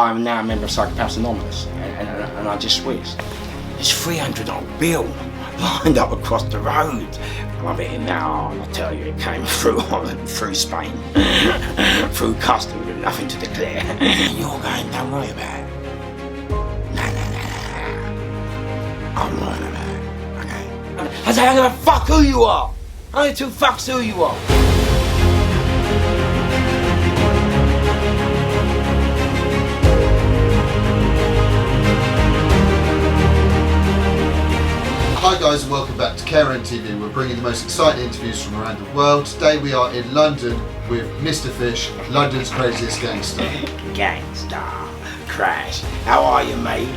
I'm now a member of Psychopaths Anonymous, and I just squeezed. There's $300 bill lined up across the road. I'm hitting now, and I tell you, it came through Holland, through Spain, through customs with nothing to declare. And you're going, don't worry about it. No. I'm worrying about it, okay? I say, I don't give a fuck who you are. I don't give two fucks who you are. Hi guys and welcome back to KRN TV. We're bringing the most exciting interviews from around the world. Today we are in London with Mr.Fish, London's craziest gangster. Gangster, Crash. How are you, mate?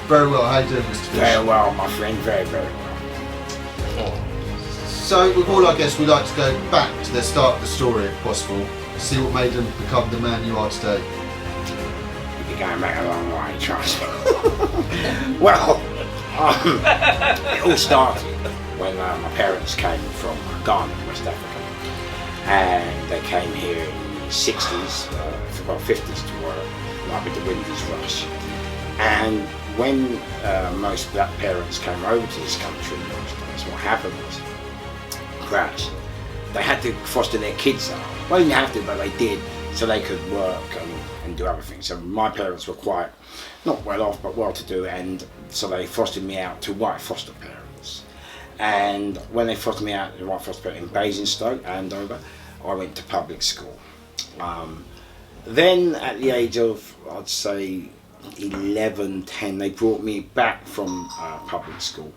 Very well, how you doing, Mr.Fish? Very well, my friend, very well. So with all our guests, we like to go back to the start of the story if possible, see what made them become the man you are today. You're going back a long way, trust me. Well, it all started when my parents came from Ghana, West Africa, and they came here in the 60s, 50s to work, like with the Windies Rush. And when most black parents came over to this country in those days, what happened was, crash, they had to foster their kids out. Well, they didn't have to, but they did, so they could work and do other things. So my parents were quite, not well off, but well to do, and so they fostered me out to white foster parents. And when they fostered me out to white foster parents in Basingstoke, Andover, I went to public school. Then at the age of, I'd say 11, 10, they brought me back from public school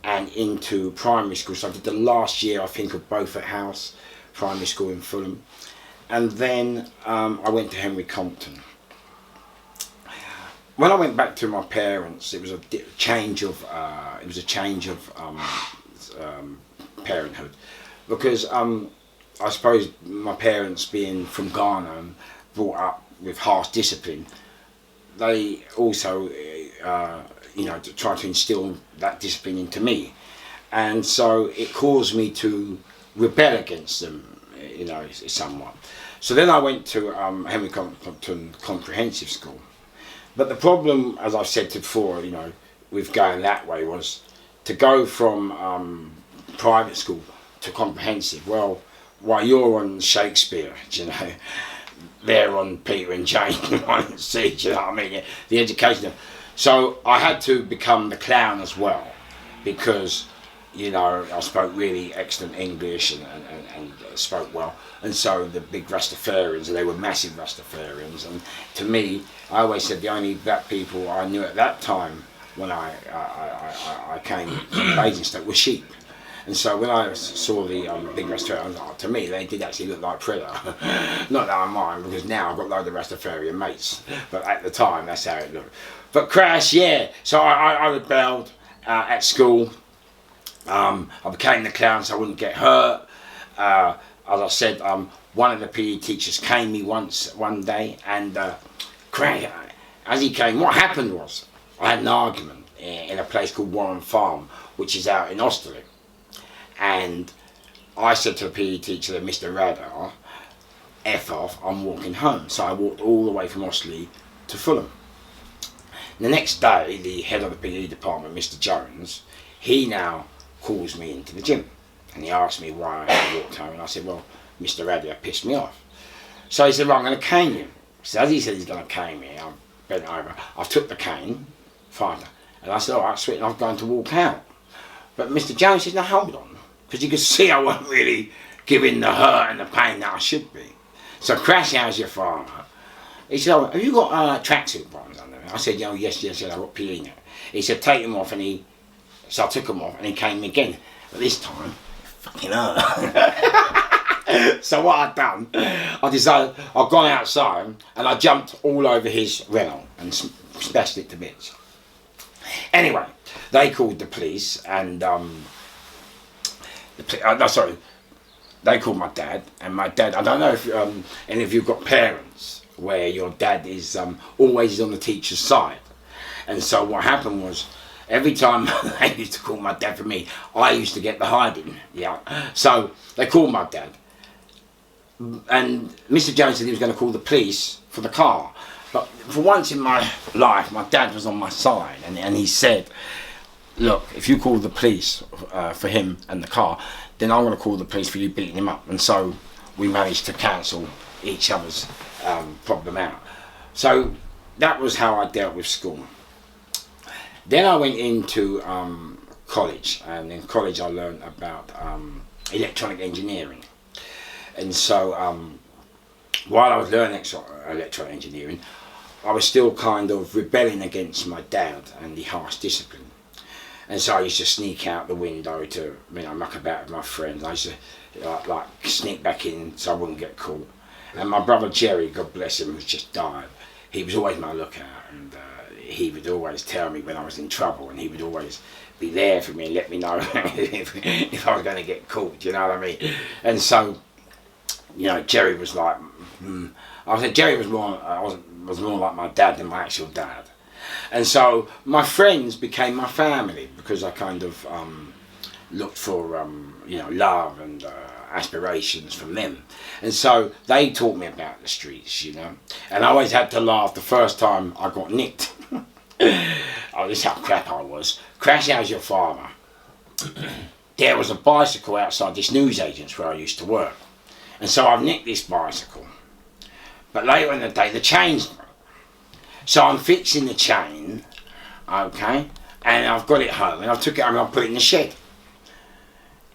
and into primary school. So I did the last year, I think, of Beaufort House Primary School in Fulham. And then I went to Henry Compton. When I went back to my parents, it was a change of parenthood, because I suppose my parents, being from Ghana and brought up with harsh discipline, they also tried to instill that discipline into me, and so it caused me to rebel against them, somewhat. So then I went to Henry Compton Comprehensive School. But the problem, as I've said before, with going that way, was to go from private school to comprehensive. Well, while you're on Shakespeare, they're on Peter and Jane, one see, you know what I mean? The education. So I had to become the clown as well, because I spoke really excellent English and spoke well, and so the big Rastafarians, and they were massive Rastafarians, and to me, I always said the only black people I knew at that time when I came from Basingstoke were sheep. And so when I saw the big Rastafarians, to me they did actually look like Predator. Not that I mind, because now I've got loads of Rastafarian mates, but at the time that's how it looked. But Crash, yeah, so I rebelled at school. I became the clown so I wouldn't get hurt. As I said, one of the PE teachers came me one day, and Craig, as he came, what happened was I had an argument in a place called Warren Farm, which is out in Osterley, and I said to the PE teacher, that Mr. Radar, F off, I'm walking home. So I walked all the way from Osterley to Fulham. The next day, the head of the PE department, Mr. Jones, he now calls me into the gym, and he asked me why I walked home, and I said, well, Mr. Radio pissed me off. So he said, well, I'm going to cane you. So as he said he's going to cane me, I bent over, I took the cane, fired, and I said, all right, sweet, and I'm going to walk out. But Mr. Jones said, no, hold on, because you could see I wasn't really giving the hurt and the pain that I should be. So Crash, how's your father? He said, oh, have you got tracksuit bottoms under there? I said, oh, yes, I've got PE now. He said, take them off, and so I took them off, and he came again. But this time, fucking hurt. So what I'd done, I decided, I'd gone outside, and I jumped all over his Renault and smashed it to bits. Anyway, they called the police, and they called my dad, and my dad, I don't know if any of you got parents where your dad is always on the teacher's side. And so what happened was, every time they used to call my dad for me, I used to get the hiding, yeah. So they called my dad, and Mr. Jones said he was going to call the police for the car. But for once in my life, my dad was on my side, and he said, look, if you call the police for him and the car, then I'm going to call the police for you beating him up. And so we managed to cancel each other's problem out. So that was how I dealt with school. Then I went into college, and in college I learned about electronic engineering. And so while I was learning electronic engineering, I was still kind of rebelling against my dad and the harsh discipline. And so I used to sneak out the window to, muck about with my friends. I used to like sneak back in so I wouldn't get caught. And my brother Jerry, God bless him, who's just died, he was always my lookout, and he would always tell me when I was in trouble, and he would always be there for me and let me know if I was going to get caught, you know what I mean? And so, Jerry was like, I said Jerry was more like my dad than my actual dad. And so my friends became my family, because I kind of looked for love and aspirations from them. And so they taught me about the streets, and I always had to laugh the first time I got nicked. Oh, this is how crap I was. Crash, how's your father? There was a bicycle outside this newsagent's where I used to work, and so I've nicked this bicycle. But later in the day, the chain's broke. So I'm fixing the chain, okay, and I've got it home, and I took it home and I put it in the shed.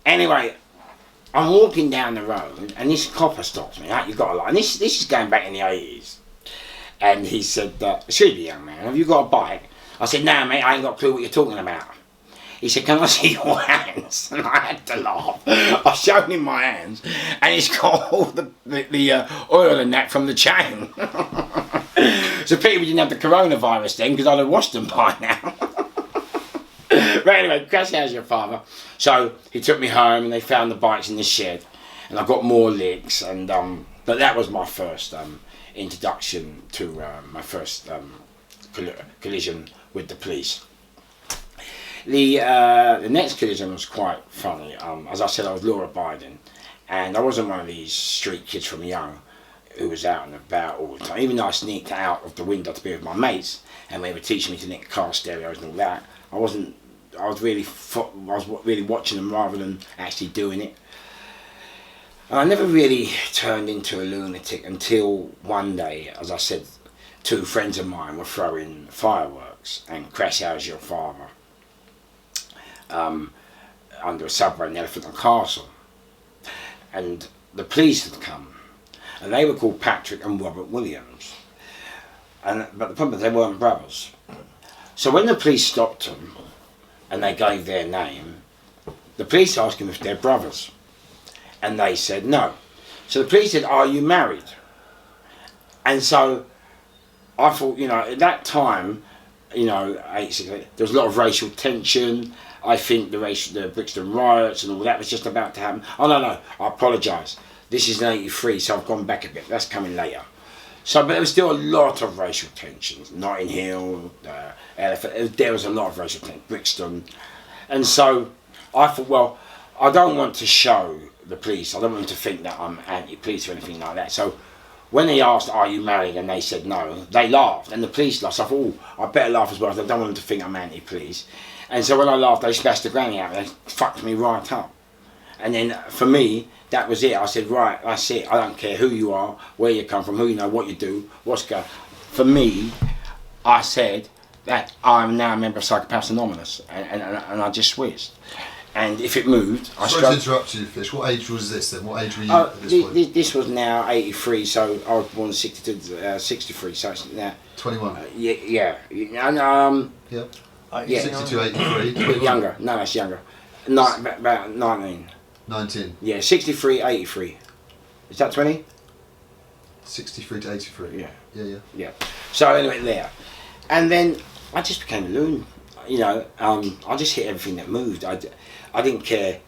Anyway, I'm walking down the road, and this copper stops me. You've got a lie. And this is going back in the 80s. And he said, excuse me, young man, have you got a bike? I said, no, mate, I ain't got a clue what you're talking about. He said, can I see your hands? And I had to laugh. I showed him my hands, and it's got all the oil and that from the chain. So pity we didn't have the coronavirus then, because I'd have washed them by now. But anyway, Crash, how's your father? So he took me home, and they found the bikes in the shed, and I got more licks, and but that was my first introduction to my first collision with the police. The next collision was quite funny. As I said, I was law abiding, and I wasn't one of these street kids from young who was out and about all the time. Even though I sneaked out of the window to be with my mates, and they were teaching me to nick car stereos and all that, I was really watching them rather than actually doing it. And I never really turned into a lunatic until one day, as I said, two friends of mine were throwing fireworks, and Crash, how's your father? Under a subway in Elephant and Castle, and the police had come, and they were called Patrick and Robert Williams, but the problem is they weren't brothers. So when the police stopped them and they gave their name, the police asked them if they're brothers, and they said no. So the police said, are you married? And so I thought, at that time, there was a lot of racial tension. I think the Brixton riots and all that was just about to happen. Oh no, I apologise. This is in 83, so I've gone back a bit. That's coming later. So, but there was still a lot of racial tensions. Notting Hill, Elephant. There was a lot of racial tension. Brixton, and so I thought, well, I don't want to show the police. I don't want them to think that I'm anti-police or anything like that. So when they asked, are you married, and they said no, they laughed, and the police laughed. So I thought, I better laugh as well, because I don't want them to think I'm anti-police. And so when I laughed, they splashed the granny out, they fucked me right up. And then for me, that was it. I said, right, that's it. I don't care who you are, where you come from, who you know, what you do, what's going. For me, I said that I'm now a member of Psychopaths Anonymous, and I just whizzed. And if it moved, Sorry to interrupt you, Fish. What age was this then? What age were you at this point? This was now 83, so I was born 63, so it's now 21. Yeah. Yeah. 62, 83. A bit younger. No, that's younger. About 19. 19. Yeah, 63, 83. Is that 20? 63 to 83. Yeah. So anyway, there. And then I just became a loon. I just hit everything that moved. I didn't care.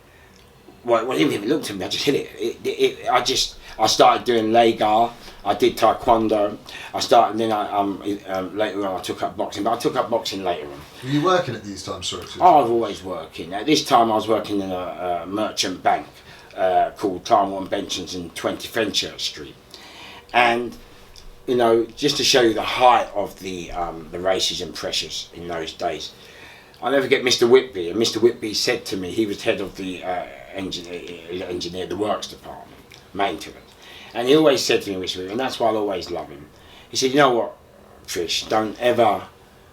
Well, even if it looked at me, I just hit it. I started doing Legar. I did Taekwondo. Later on I took up boxing, but I took up boxing later on. Were you working at these times, sorry? I was always working. At this time I was working in a merchant bank called Time Warren Bensions in 20 Fenchurch Street. And you know, just to show you the height of the racism pressures in those days. I'll never get Mr. Whitby, and Mr. Whitby said to me, he was head of the engineer, the works department, maintenance, and he always said to me, and that's why I'll always love him. He said, you know what, Fish, don't ever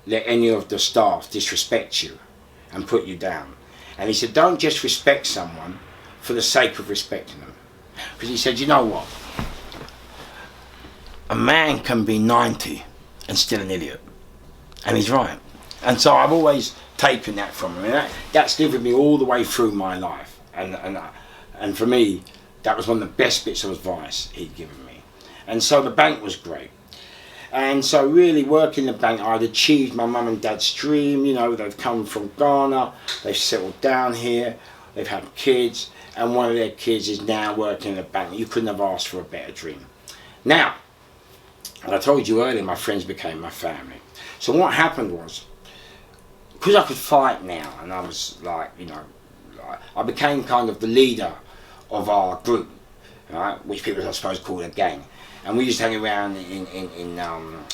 let any of the staff disrespect you and put you down. And he said, don't just respect someone for the sake of respecting them. Because he said, you know what, a man can be 90 and still an idiot. And he's right. And so I've always taken that from him. And that's lived with me all the way through my life. And for me, that was one of the best bits of advice he'd given me. And so the bank was great. And so really working the bank, I'd achieved my mum and dad's dream. You know, they've come from Ghana, they've settled down here, they've had kids, and one of their kids is now working in the bank. You couldn't have asked for a better dream. Now, and I told you earlier, my friends became my family. So what happened was, because I could fight now, and I was like, you know, I became kind of the leader of our group, right, which people I suppose call a gang. And we used to hang around in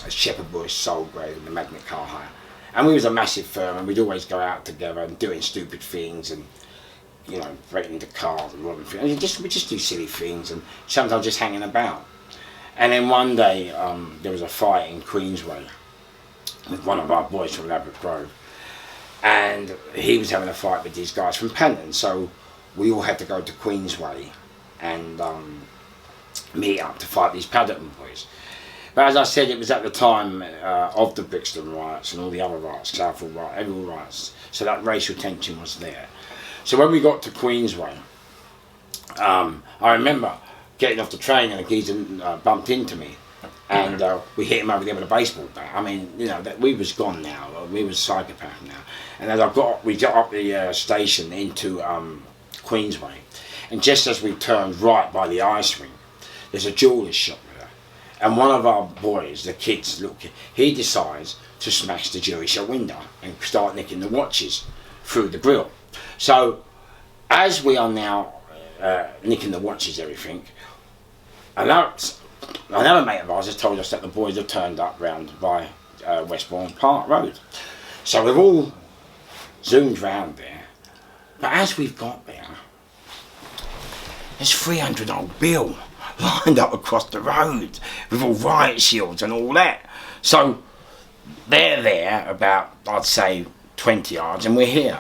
Shepherd Bush, Soulgrave, and the Magnet Car Hire. And we was a massive firm, and we'd always go out together and doing stupid things, and you know, breaking into cars and robbing things. And we just do silly things, and sometimes just hanging about. And then one day there was a fight in Queensway with one of our boys from Ladbroke Grove, and he was having a fight with these guys from Panton. So we all had to go to Queensway and meet up to fight these Paddington boys. But as I said, it was at the time of the Brixton riots and all the other riots, Southall riots, every riots, so that racial tension was there. So when we got to Queensway, I remember getting off the train and a geezer bumped into me, and we hit him over there with a baseball bat. I mean, you know, that we was gone now, we was psychopath now. And as we got up the station into Queensway, and just as we turned right by the ice rink, there's a jeweller's shop there, and one of our boys, the kids, look, he decides to smash the jewellery shop window and start nicking the watches through the grill. So as we are now nicking the watches, everything, another mate of ours has told us that the boys have turned up round by Westbourne Park Road. So we've all zoomed round there, but as we've got there, there's 300 old Bill lined up across the road with all riot shields and all that. So they're there about, I'd say, 20 yards, and we're here.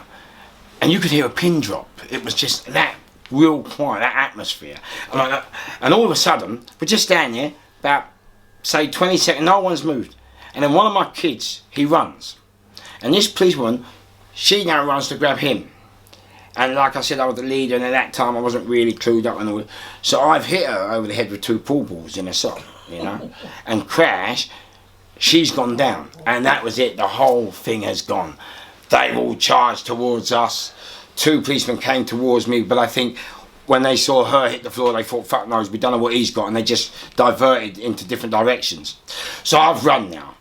And you could hear a pin drop. It was just that real quiet, that atmosphere. And all of a sudden, we're just standing there, about, say, 20 seconds, no one's moved. And then one of my kids, he runs. And this policewoman, she now runs to grab him. And like I said, I was the leader, and at that time I wasn't really clued up and all. So I've hit her over the head with 2 pool balls in her sock, you know. And crash, she's gone down. And that was it, the whole thing has gone. They've all charged towards us. 2 policemen came towards me, but I think when they saw her hit the floor, they thought, fuck knows, we don't know what he's got, and they just diverted into different directions. So I've run now.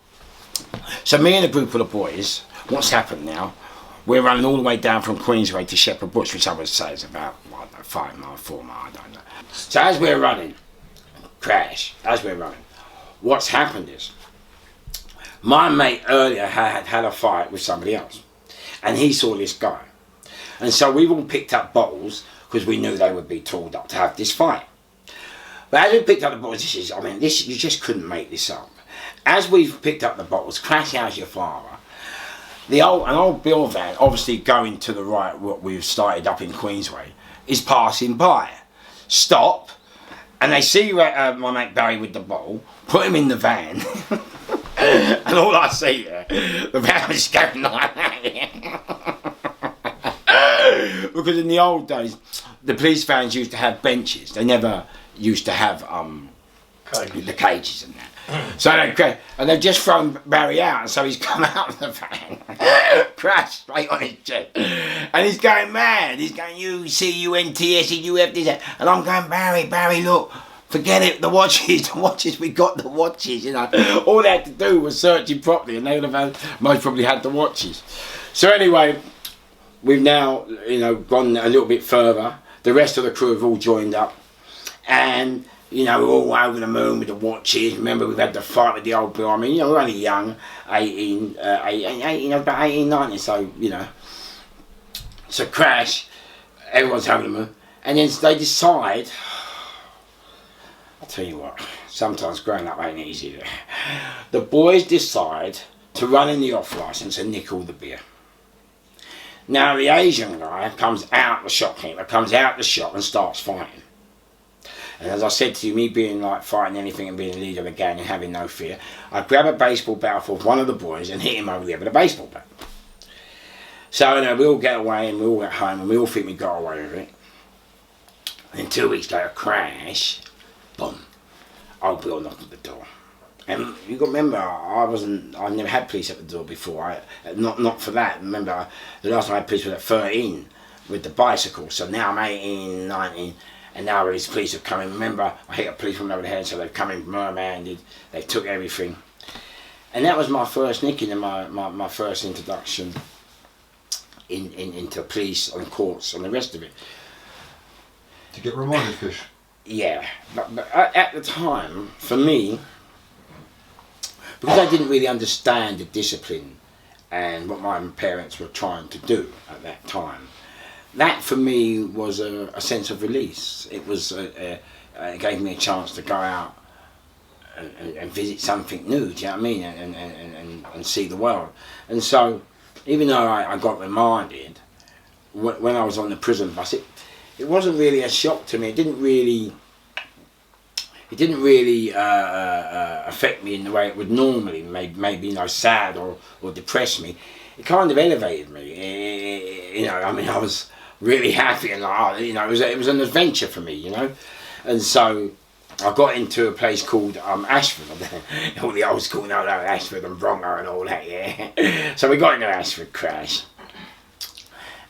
So me and a group of the boys, what's happened now, we're running all the way down from Queensway to Shepherd Bush, which I would say is about, I don't know, 5 miles, 4 miles, I don't know. So as we're running, crash, as we're running, what's happened is, my mate earlier had a fight with somebody else, and he saw this guy. And so we've all picked up bottles, because we knew they would be tooled up to have this fight. But as we picked up the bottles, you just couldn't make this up. As we've picked up the bottles, crash out your father, an old Bill van, obviously going to the right, what we've started up in Queensway, is passing by. Stop, and they see my mate Barry with the bottle, put him in the van, and all I see there, the van is going like that. Because in the old days, the police vans used to have benches. They never used to have the cages and that. So they've just thrown Barry out, and so he's come out of the van, crashed straight on his chest, and he's going mad. He's going, you C-U-N-T-S, U-F, this, that. And I'm going, Barry, look, forget it, the watches, we got the watches, you know. All they had to do was search him properly, and they would have most probably had the watches. So anyway, we've now, you know, gone a little bit further. The rest of the crew have all joined up, and You know, we're all over the moon with the watches. Remember, we've had the fight with the old bill. I mean, you know, we're only young, 18, about 18, 19, so, you know. So crash, everyone's over the moon. And then they decide, I'll tell you what, sometimes growing up ain't easy. The boys decide to run in the off licence and nick all the beer. Now the Asian guy comes out the shopkeeper, comes out the shop and starts fighting. And as I said to you, me being like fighting anything and being the leader of a gang and having no fear, I grab a baseball bat off one of the boys and hit him over the head with a baseball bat. So you know, we all get away and we all get home and we all think we got away with it. And then 2 weeks later, crash, boom, old Bill knocked at the door. And you got to remember, I never had police at the door before. Not for that. Remember, the last time I had police was at 13 with the bicycle. So now I'm 18, 19. And now these police have come in. Remember, I hit a policeman over the head, so they've come in merman-handed. They took everything. And that was my first nicking and my first introduction into police and courts and the rest of it. To get reminded, Fish? Yeah. But at the time, for me, because I didn't really understand the discipline and what my parents were trying to do at that time, that for me was a sense of release. It was it gave me a chance to go out and visit something new. Do you know what I mean? And see the world. And so, even though I got reminded when I was on the prison bus, it wasn't really a shock to me. It didn't really affect me in the way it would normally, maybe you know, sad or depress me. It kind of elevated me. You know, I mean, I was really happy and like, you know, it was an adventure for me, you know. And so I got into a place called Ashford. All the old school know that, Ashford and Bronco and all that, yeah. So we got into Ashford, crash.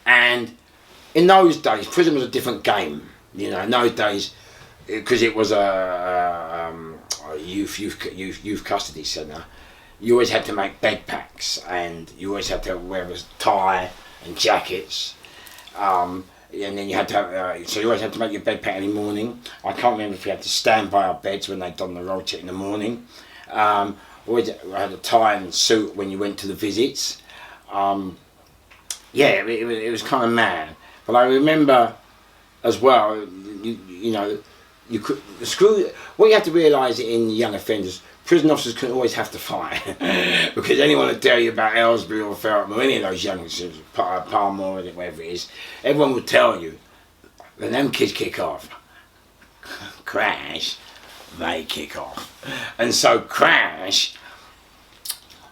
And in those days, prison was a different game. You know, in those days, because it was a youth custody centre, you always had to make bed packs and you always had to wear a tie and jackets. And then you had to, so you always had to make your bed pack in the morning. I can't remember if you had to stand by our beds when they'd done the roll check in the morning. Always had a tie and suit when you went to the visits. Yeah, it was kind of mad. But I remember as well, you know, you could what you have to realise in young offenders, prison officers can always have to fight. Because anyone will tell you about Aylesbury or Feltham or any of those youngsters, Palmer or whatever it is, everyone will tell you, when them kids kick off, crash, they kick off. And so crash,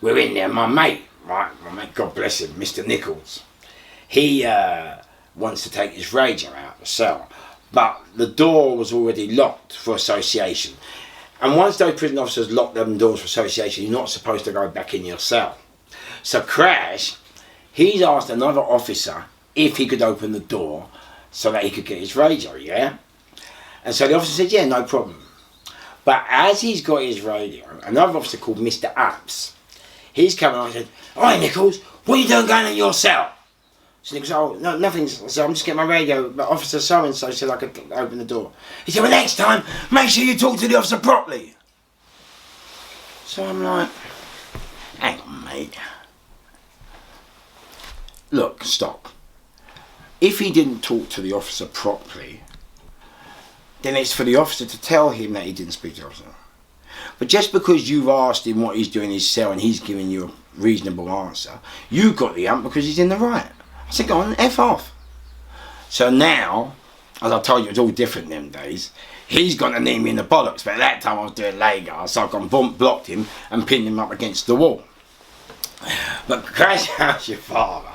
we're in there, my mate, God bless him, Mr. Nichols, he wants to take his rager out of the cell. But the door was already locked for association. And once those prison officers lock them doors for association, you're not supposed to go back in your cell. So crash, he's asked another officer if he could open the door so that he could get his radio, yeah? And so the officer said, yeah, no problem. But as he's got his radio, another officer called Mr. Apps, he's coming on and said, all right, Nichols, what are you doing going in your cell? So he goes, oh, no, nothing. So I'm just getting my radio. But Officer so-and-so said I could open the door. He said, well, next time, make sure you talk to the officer properly. So I'm like, hang on, mate. Look, stop. If he didn't talk to the officer properly, then it's for the officer to tell him that he didn't speak to the officer. But just because you've asked him what he's doing in his cell and he's giving you a reasonable answer, you got the ump because he's in the right. I said, go on, F off. So now, as I told you, it's all different them days. He's gone to knee me in the bollocks, but at that time I was doing leg guard, so I've gone blocked him and pinned him up against the wall. But crash out your father,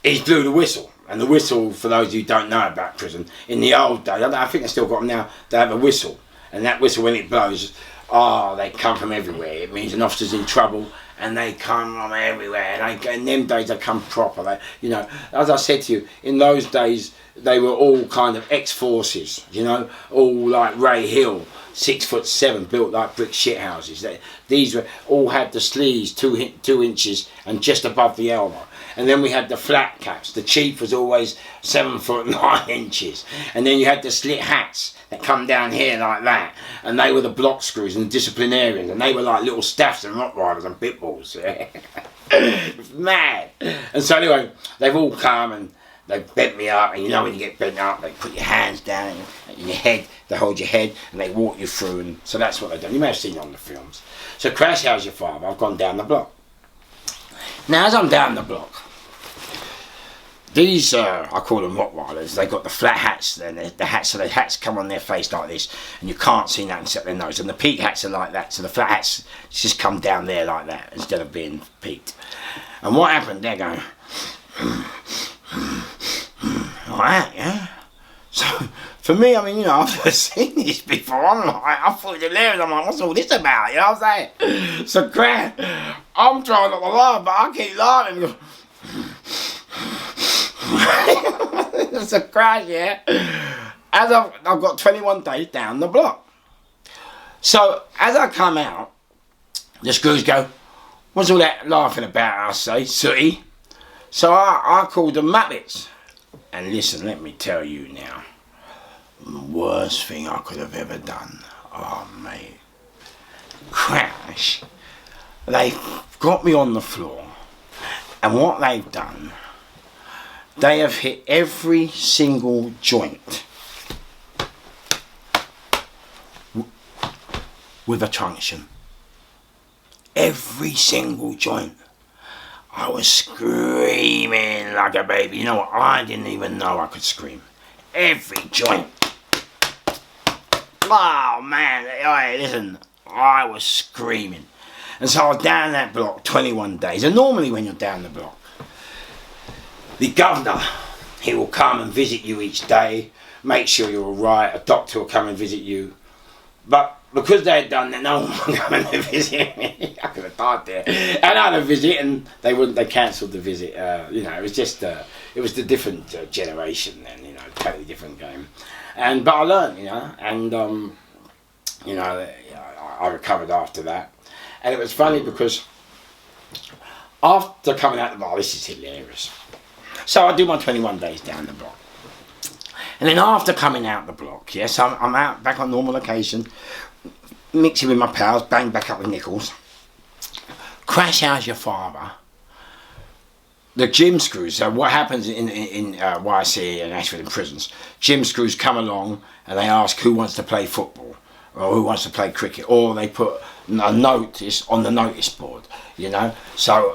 he blew the whistle. And the whistle, for those who don't know about prison, in the old days, I think they still got them now, they have a whistle. And that whistle, when it blows, they come from everywhere. It means an officer's in trouble. And they come from everywhere. And in them days, they come proper. You know, as I said to you, in those days, they were all kind of ex-forces, you know, all like Ray Hill, 6'7", built like brick shit houses. These were all had the sleeves 2 inches and just above the elbow. And then we had the flat caps. The chief was always 7'9". And then you had the slit hats that come down here like that. And they were the block screws and the disciplinarians. And they were like little staffs and rottweilers and pit bulls. Mad. And so anyway, they've all come and they bent me up. And you know when you get bent up, they put your hands down in your head. They hold your head and they walk you through. And so that's what they've done. You may have seen it on the films. So Crash, how's your father? I've gone down the block. Now as I'm down the block, these, I call them rottweilers, they got the flat hats, then the hats, so the hats come on their face like this, and you can't see nothing except their nose, and the peak hats are like that, so the flat hats just come down there like that, instead of being peaked. And what happened, they're going, like that, yeah? So, for me, I mean, you know, I've never seen this before, I'm like, I thought it was hilarious, I'm like, what's all this about, you know what I'm saying? So, crap, I'm trying not to laugh, but I keep laughing, it's a crash, yeah. As I've got 21 days down the block. So as I come out, the screws go, what's all that laughing about, I say, sooty? So I called them Muppets. And listen, let me tell you now, the worst thing I could have ever done. Oh mate, crash. They got me on the floor, and what they've done, they have hit every single joint with a truncheon. Every single joint. I was screaming like a baby. You know what? I didn't even know I could scream. Every joint. Oh man, hey, listen, I was screaming. And so I was down that block 21 days. And normally when you're down the block, the governor, he will come and visit you each day, make sure you're all right. A doctor will come and visit you. But because they had done that, no one would come and visit me. I could have died there. And I had a visit, and they cancelled the visit. You know, it was just, it was the different generation then, you know, totally different game. But I learned, you know, and, you know, I recovered after that. And it was funny because after coming out the bar, this is hilarious. So I do my 21 days down the block. And then after coming out the block, yes, I'm out back on normal occasion, mixing with my pals, bang back up with Nichols. Crash, how's your father? The gym screws, so what happens in YC and Ashford in prisons, gym screws come along and they ask who wants to play football or who wants to play cricket, or they put a notice on the notice board, you know. So,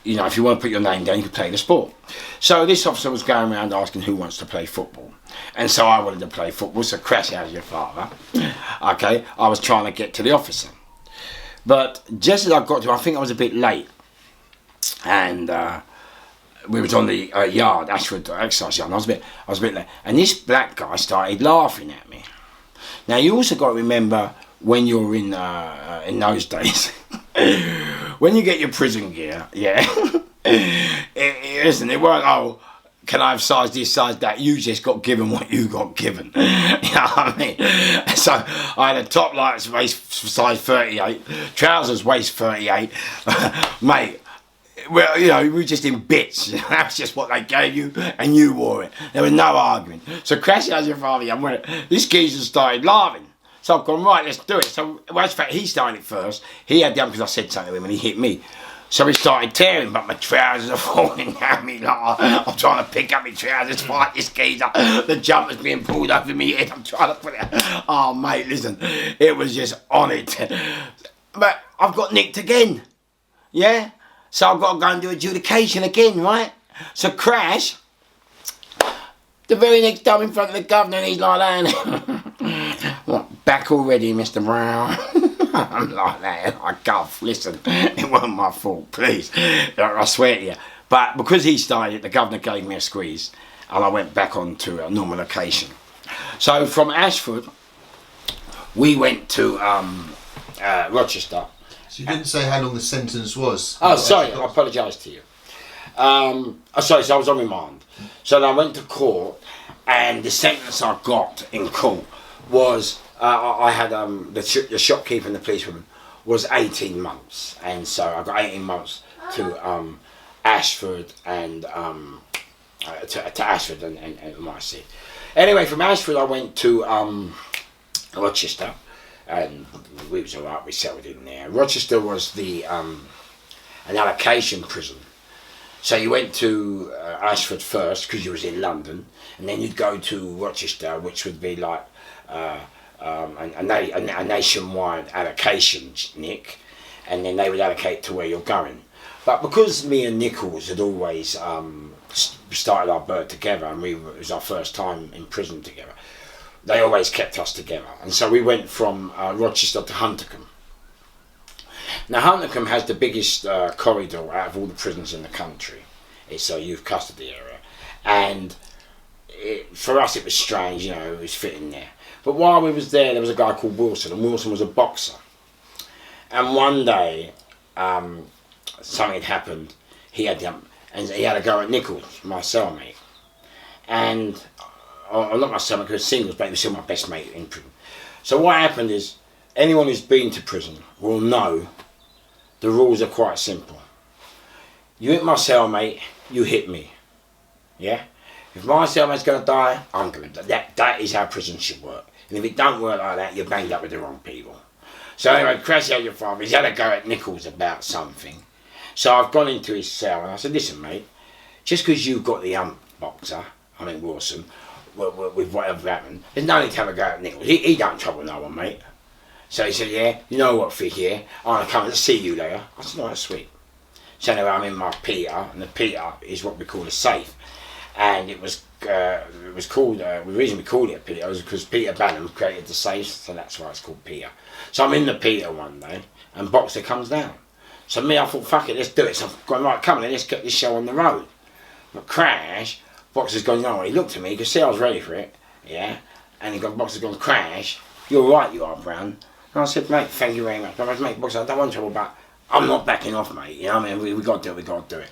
you know, if you want to put your name down, you can play the sport. So this officer was going around asking who wants to play football. And so I wanted to play football, so Crash, how's your father? Okay, I was trying to get to the officer. But just as I got to, I think I was a bit late. And we was on the yard, Ashford exercise yard, and I was a bit late. And this black guy started laughing at me. Now you also got to remember when you're in those days, when you get your prison gear, yeah, it weren't, oh, can I have size this, size that? You just got given what you got given. You know what I mean? So I had a top lights waist size 38, trousers waist 38, mate. Well, you know, we were just in bits. That's just what they gave you, and you wore it. There was no argument. So Crash, how's your father? I'm wearing it. This geezer started laughing. So I've gone, right, let's do it. So, well, in fact, he started it first. He had the because I said something to him and he hit me. So he started tearing, but my trousers are falling down me. Like, I'm trying to pick up my trousers, fight this geezer. The jumper's being pulled over me head. I'm trying to put it. Oh, mate, listen, it was just on it. But I've got nicked again. Yeah? So I've got to go and do adjudication again, right? So Crash, the very next time in front of the governor, and he's like that. What, back already, Mr. Brown? I'm like that, I guff. Listen, it wasn't my fault, please. I swear to you. But because he started it, the governor gave me a squeeze, and I went back on to a normal location. So from Ashford, we went to Rochester. So you didn't say how long the sentence was. Oh, sorry, I apologise to you. Sorry, so I was on remand. So then I went to court, and the sentence I got in court was I had the shopkeeper and the policewoman was 18 months, and so I got 18 months to Ashford and to Ashford and Marcy. Anyway, from Ashford I went to Rochester, and we was alright. We settled in there. Rochester was the an allocation prison. So you went to Ashford first because you was in London, and then you'd go to Rochester, which would be like a nationwide allocation, Nick, and then they would allocate to where you're going. But because me and Nichols had always started our bird together, and it was our first time in prison together, they always kept us together. And so we went from Rochester to Huntercombe. Now Huntercombe has the biggest corridor out of all the prisons in the country. It's a youth custody area, and for us it was strange, you know, it was fitting there. But while we was there was a guy called Wilson, and Wilson was a boxer. And one day something had happened. He had a go at Nichols, my cellmate, and not my cellmate because singles, but he was still my best mate in prison. So what happened is, anyone who's been to prison will know the rules are quite simple. You hit my cellmate, you hit me. Yeah? If my cellmate's going to die, I'm going to die. That is how prison should work. And if it don't work like that, you're banged up with the wrong people. So anyway, crash out your father. He's had a go at Nichols about something. So I've gone into his cell and I said, listen mate, just because you've got the boxer, I mean Wilson, with whatever happened, there's no need to have a go at Nichols. He don't trouble no one, mate. So he said, yeah, you know what, Fish, yeah, I'm going to come and see you later. I said, no, that's sweet. So anyway, I'm in my Peter, and the Peter is what we call a safe. And it was called, the reason we called it a Peter was because Peter Banham created the safe, so that's why it's called Peter. So I'm in the Peter one day, and Boxer comes down. So me, I thought, fuck it, let's do it. So I'm going, right, come on, let's get this show on the road. But crash, Boxer's gone, no, he looked at me, he could see I was ready for it, yeah? And he gone, Boxer's gone, crash, you're right, you are, Brown. And I said, mate, thank you very much. But I said, mate, Boxer, I don't want trouble, but I'm not backing off, mate, you know what I mean? We got to do it, we got to do it.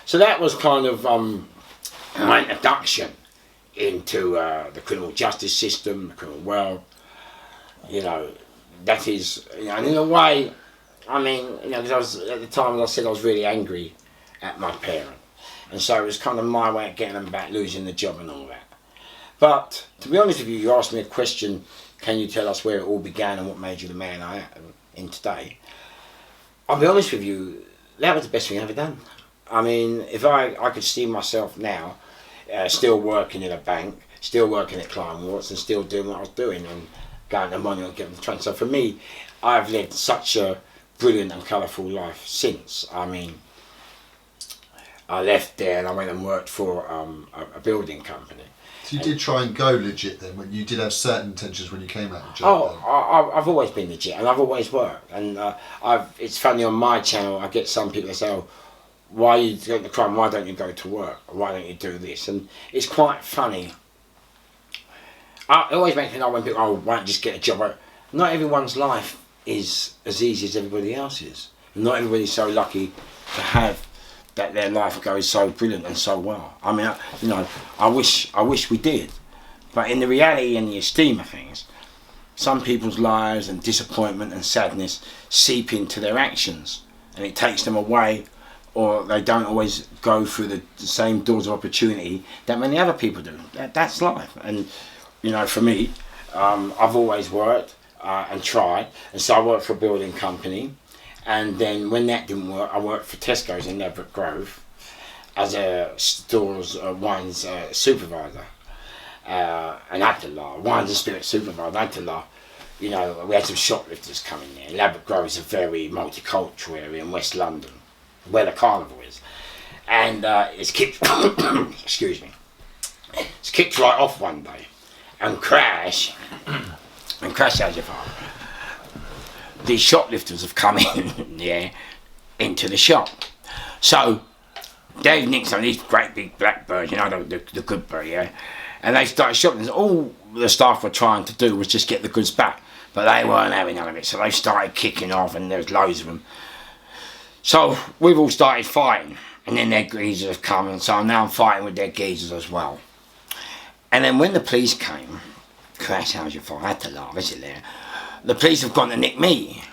So that was kind of my introduction into the criminal justice system, the criminal world. You know, that is, you know, and in a way, I mean, you know, because I was, at the time, as I said, I was really angry at my parent. And so it was kind of my way of getting them back, losing the job and all that. But, to be honest with you, you asked me a question, can you tell us where it all began and what made you the man I am in today? I'll be honest with you, that was the best thing I've ever done. I mean, if I could see myself now, still working in a bank, still working at Klein Watts, and still doing what I was doing, and going to Monument, getting the train. So for me, I've led such a brilliant and colourful life since. I mean, I left there and I went and worked for a building company. So you did try and go legit then, when you did have certain intentions when you came out of the job? Oh, I've always been legit, and I've always worked. And it's funny, on my channel, I get some people that say, oh, why are you going to crime? Why don't you go to work? Why don't you do this? And it's quite funny. It always makes me know when people, oh, why don't you just get a job? Not everyone's life is as easy as everybody else's. Not everybody's so lucky to have that their life goes so brilliant and so well. I mean, you know, I wish we did. But in the reality and the esteem of things, some people's lives and disappointment and sadness seep into their actions, and it takes them away, or they don't always go through the same doors of opportunity that many other people do. That's life. And, you know, for me, I've always worked and tried, and so I worked for a building company, and then when that didn't work, I worked for Tesco's in Ladbroke Grove as a stores wines supervisor, and had to laugh, wines and spirits supervisor. I had to laugh. You know, we had some shoplifters coming there. Ladbroke Grove is a very multicultural area in West London, where the carnival is, and it's kicked excuse me, it's kicked right off one day, and crash as your father. These shoplifters have come in, yeah, into the shop. So Dave nicked some of these great big black birds, you know, the good bird, yeah, and they started shopping. All the staff were trying to do was just get the goods back, but they weren't having none of it. So they started kicking off, and there's loads of them. So we've all started fighting, and then their geezers have come, and so now I'm fighting with their geezers as well. And then when the police came, Crash, how's your father? I had to laugh, isn't there? The police have gone to nick me.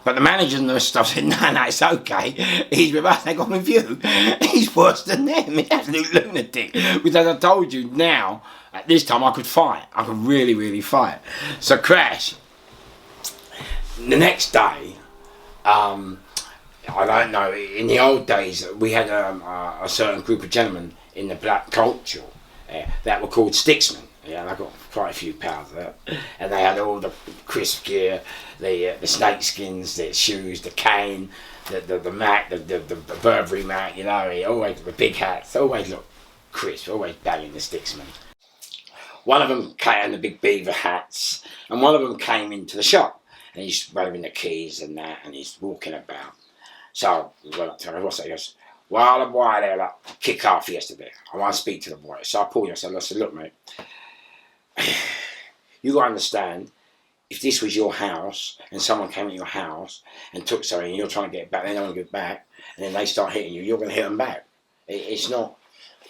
But the manager and the stuff said, no, it's okay. He's with us, they got with you. He's worse than them, he's an absolute lunatic. Because as I told you, now, at this time, I could fight. I could really, really fight. So Crash, the next day, I don't know, in the old days, we had a certain group of gentlemen in the black culture that were called sticksmen. Yeah, and I got quite a few pounds of that. And they had all the crisp gear, the snake skins, the shoes, the cane, the mat, the Burberry mat, you know, always the big hats, always looked crisp, always banging the sticksmen. One of them came in the big beaver hats, and one of them came into the shop, and he's waving the keys and that, and he's walking about. So I went up to him, what's that? He goes, well, the boy there, like, kick off yesterday. I want to speak to the boy. So I pulled him and I said, look, mate, you got to understand, if this was your house and someone came in your house and took something and you're trying to get it back, they don't want to get it back, and then they start hitting you, you're going to hit them back. It's not,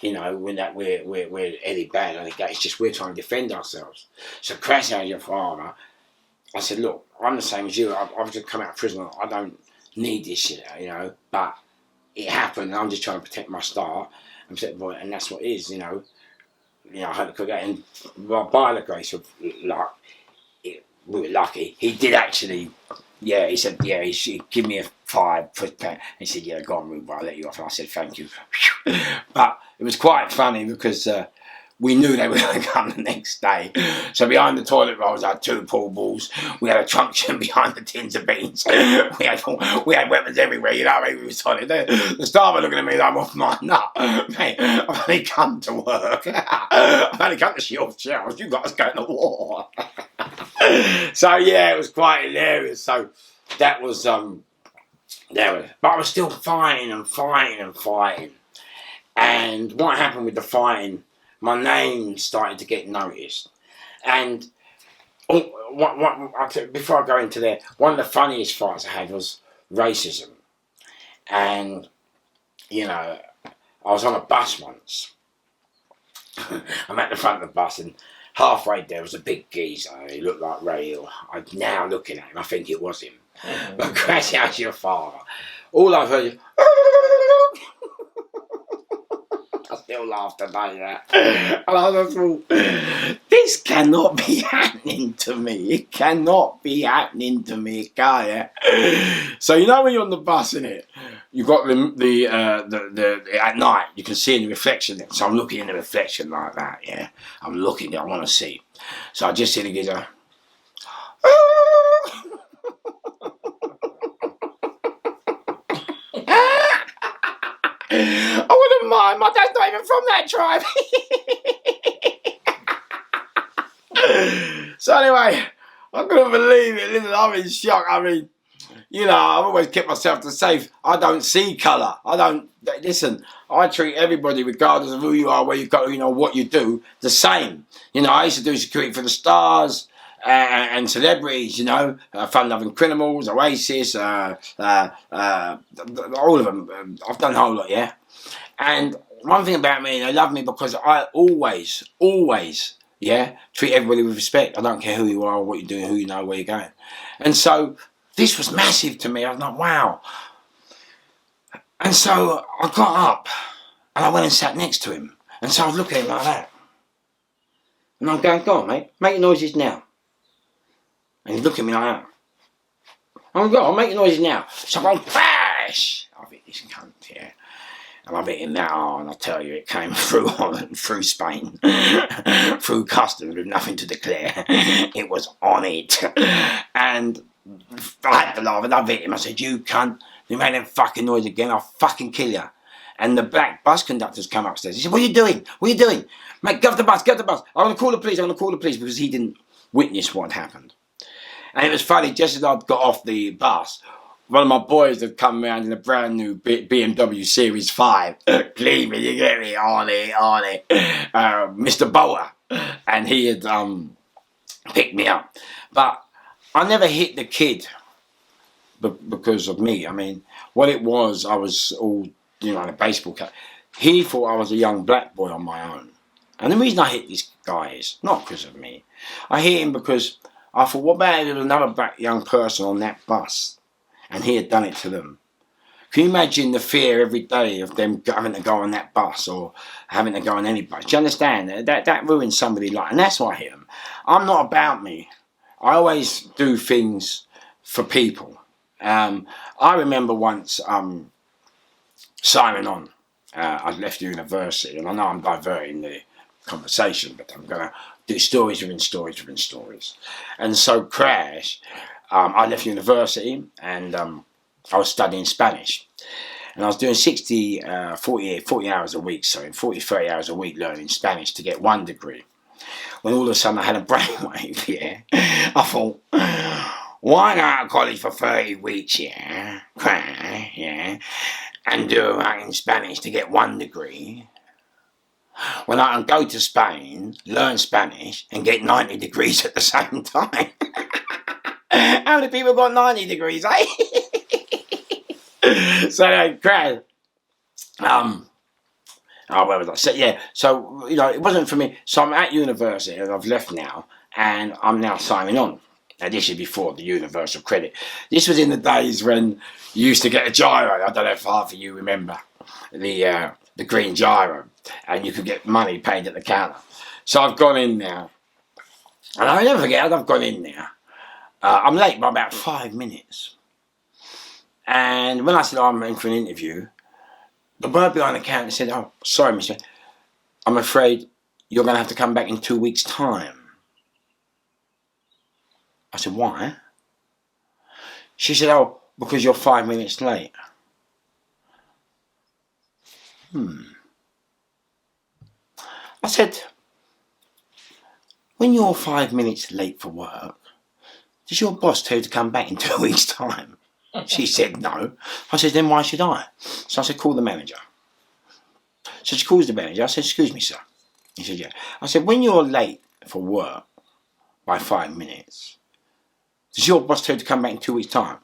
you know, when that we're any bad on the gate. It's just we're trying to defend ourselves. So Crash, out your father, I said, look, I'm the same as you. I've just come out of prison. I don't need this shit, you know, but it happened. I'm just trying to protect my star. And that's what it is, you know. I had to cook that, and by the grace of luck, we were lucky. He did actually, yeah, he said, yeah, he should give me a 5 foot pen. He said, yeah, go on, Ruben, I'll let you off. And I said, thank you. But it was quite funny because we knew they were going to come the next day. So behind the toilet rolls, I had 2 pool balls. We had a truncheon behind the tins of beans. We had weapons everywhere, you know. We was on it. The staff were looking at me like I'm off my nut. Mate, I've only come to work. I've only come to shield shells. You guys go to war. So yeah, it was quite hilarious. So that was but I was still fighting. And what happened with the fighting? My name started to get noticed, and before I go into there, one of the funniest fights I had was racism. And you know, I was on a bus once. I'm at the front of the bus, and halfway there was a big geezer. He looked like Ray. I'm now looking at him, I think it was him. But Crash, how's your father? All I've heard is I still laugh today, that. And I just thought, this cannot be happening to me. It cannot be happening to me, can it? So you know when you're on the bus, innit? You've got the at night, you can see in the reflection. So I'm looking in the reflection like that, yeah. I'm looking, I want to see. So I just see the geezer. I wouldn't mind, my dad's not even from that tribe. So anyway, I couldn't believe it. Listen, I'm in shock. I mean, you know, I've always kept myself to safe. I don't see colour. Listen, I treat everybody, regardless of who you are, where you go, you know, what you do, the same. You know, I used to do security for the stars and celebrities, you know, fun-loving criminals, Oasis, all of them. I've done a whole lot, yeah. And one thing about me, they love me because I always, yeah, treat everybody with respect. I don't care who you are, what you're doing, who you know, where you're going. And so this was massive to me. I was like, wow. And so I got up and I went and sat next to him. And so I was looking at him like that. And I'm going, go on, mate, make your noises now. And he's looking at me like that. I'm going, I'll make your noises now. So I'm going, bash! I've hit this cunt, yeah. And I've hit him that hard, and I tell you, it came through Holland, through Spain, through customs with nothing to declare. It was on it. And I had to laugh, and I've hit him. I said, you cunt, you make that fucking noise again, I'll fucking kill you. And the black bus conductors come upstairs. He said, what are you doing? What are you doing? Mate, get off the bus, get off the bus. I'm going to call the police, because he didn't witness what happened. And it was funny, just as I'd got off the bus, one of my boys had come around in a brand new BMW Series 5, gleaming, you get me, on it, Mr. Bolter, and he had picked me up. But I never hit the kid because of me. I mean, what it was, I was all, you know, in a baseball cap. He thought I was a young black boy on my own. And the reason I hit this guy is not because of me. I hit him because I thought, what about if there was another black young person on that bus and he had done it to them? Can you imagine the fear every day of them having to go on that bus or having to go on any bus? Do you understand? That ruins somebody's life, and that's why I hit him. I'm not about me. I always do things for people. I remember once signing on. I left university, and I know I'm diverting the conversation, but I'm going to do stories within stories within stories. And so Crash, I left university, and I was studying Spanish. And I was doing 40 hours a week, 30 hours a week learning Spanish to get 1 degree. When all of a sudden I had a brainwave, yeah, I thought, why not at college for 30 weeks, yeah, and do in Spanish to get 1 degree, when I can go to Spain, learn Spanish, and get 90 degrees at the same time. How many people got 90 degrees, eh? So, Crash, where was I? So, yeah, so, it wasn't for me. So I'm at university, and I've left now, and I'm now signing on. Now, this is before the universal credit. This was in the days when you used to get a gyro. I don't know if half of you remember the green gyro, and you could get money paid at the counter. So I've gone in now, and I'll never forget, I've gone in there. I'm late by about 5 minutes. And when I said, I'm in for an interview, the bird behind the counter said, oh, sorry, mister, I'm afraid you're going to have to come back in 2 weeks' time. I said, why? She said, oh, because you're 5 minutes late. I said, when you're 5 minutes late for work, does your boss tell you to come back in 2 weeks' time? She said, no. I said, then why should I? So I said, call the manager. So she calls the manager. I said, excuse me, sir. He said, yeah. I said, when you're late for work by 5 minutes, does your boss tell you to come back in 2 weeks' time?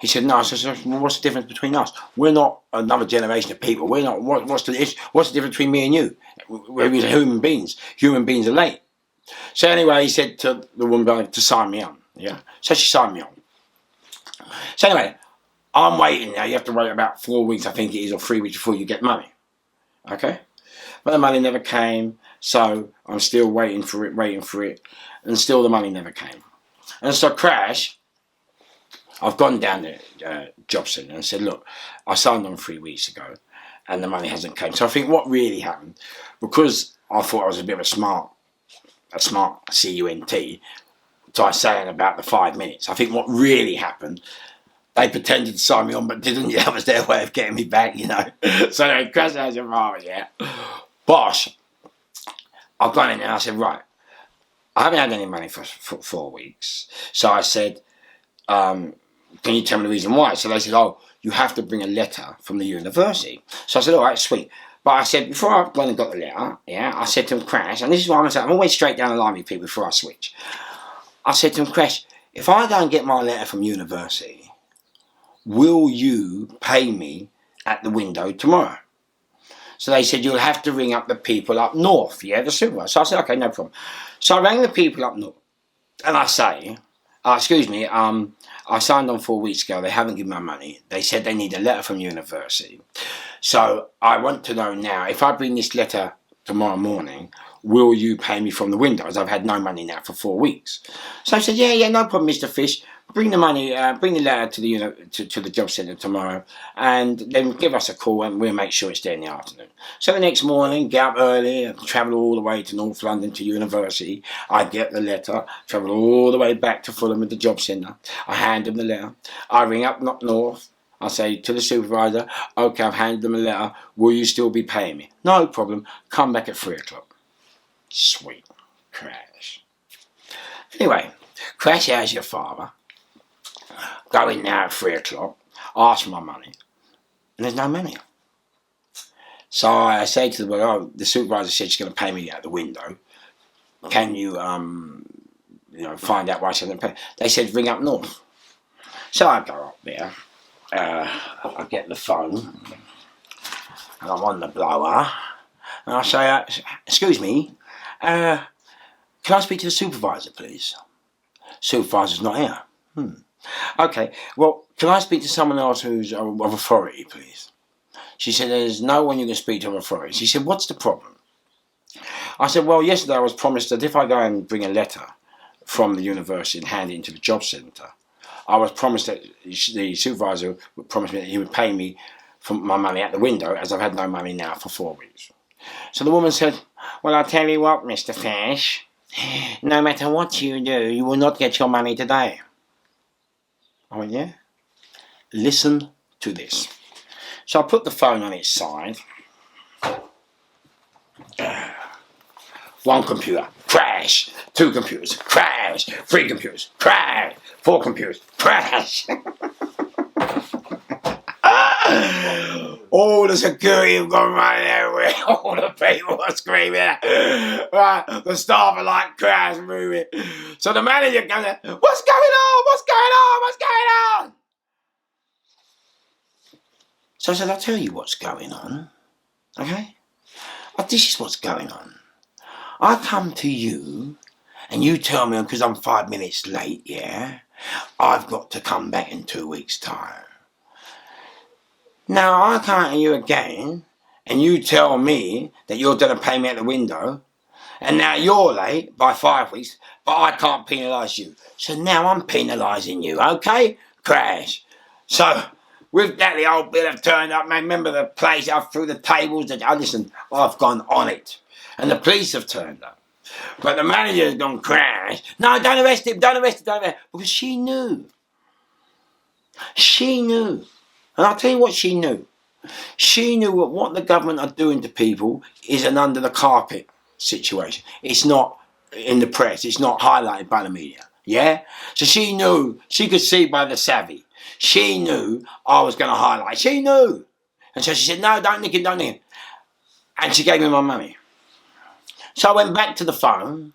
He said, no. I said, well, what's the difference between us? We're not another generation of people. We're not. What's the difference between me and you? We're human beings. Human beings are late. So anyway, he said to the woman to sign me on. Yeah. So she signed me on. So anyway, I'm waiting now. You have to wait about 4 weeks, I think it is, or 3 weeks before you get money. Okay? But the money never came, so I'm still waiting for it, and still the money never came. And so Crash, I've gone down the job centre and said, look, I signed on 3 weeks ago, and the money hasn't come. So I think what really happened, because I thought I was a bit of a smart C-U-N-T, so I was saying about the 5 minutes. I think what really happened, they pretended to sign me on, but didn't. That was their way of getting me back, So they crashed out your father, yeah. Bosh, I've gone in there and I said, right, I haven't had any money for 4 weeks. So I said, can you tell me the reason why? So they said, oh, you have to bring a letter from the university. So I said, all right, sweet. But I said, before I went and got the letter, yeah, I said to him, Crash, and this is what I'm saying, I'm always straight down the line with people before I switch. I said to him, Crash, if I go and get my letter from university, will you pay me at the window tomorrow? So they said, you'll have to ring up the people up north, yeah, the supervisor. So I said, okay, no problem. So I rang the people up north, and I say, excuse me, I signed on 4 weeks ago, they haven't given my money. They said they need a letter from university. So I want to know now, if I bring this letter tomorrow morning, will you pay me from the windows? I've had no money now for 4 weeks. So I said, yeah, no problem, Mr. Fish. Bring the money, bring the letter to the to the job centre tomorrow, and then give us a call, and we'll make sure it's there in the afternoon. So the next morning, get up early, travel all the way to North London to university. I get the letter, travel all the way back to Fulham at the job centre. I hand them the letter. I ring up north. I say to the supervisor, okay, I've handed them a letter. Will you still be paying me? No problem. Come back at 3 o'clock. Sweet. Crash. Anyway, Crash, how's your father? Go in now at 3 o'clock, ask for my money, and there's no money. So I say to the supervisor said she's going to pay me out the window. Can you, find out why she hasn't paid? They said ring up north. So I go up there, I get the phone, and I'm on the blower, And I say, excuse me, can I speak to the supervisor, please? Supervisor's not here. Okay, well, can I speak to someone else who's of authority, please? She said, there's no one you can speak to of authority. She said, what's the problem? I said, well, yesterday I was promised that if I go and bring a letter from the university and hand it into the job centre, I was promised that the supervisor would promise me that he would pay me for my money out the window, as I've had no money now for 4 weeks. So the woman said, well, I'll tell you what, Mr. Fish, no matter what you do, you will not get your money today. I went, yeah? Listen to this. So I put the phone on its side. One computer, crash. 2 computers, crash. 3 computers, crash. 4 computers, crash. All the security have gone running everywhere. All the people are screaming. Right, the staff are like crash moving. So the manager comes in, what's going on? What's going on? What's going on? So I said, I'll tell you what's going on. Okay? This is what's going on. I come to you and you tell me because I'm 5 minutes late, yeah, I've got to come back in 2 weeks' time. Now I come to you again and you tell me that you're going to pay me at the window, and now you're late by 5 weeks, but I can't penalise you. So now I'm penalising you, okay? Crash. So with that, the old bill have turned up, man. Remember the place I threw the tables? Listen, I've gone on it. And the police have turned up. But the manager's gone crash. No, don't arrest him, don't arrest him, don't arrest him. Because she knew. She knew. And I'll tell you what she knew. She knew that what the government are doing to people is an under the carpet situation. It's not in the press. It's not highlighted by the media. Yeah? So she knew. She could see by the savvy. She knew I was going to highlight. She knew. And so she said, no, don't nick him, don't nick him. And she gave me my money. So I went back to the phone.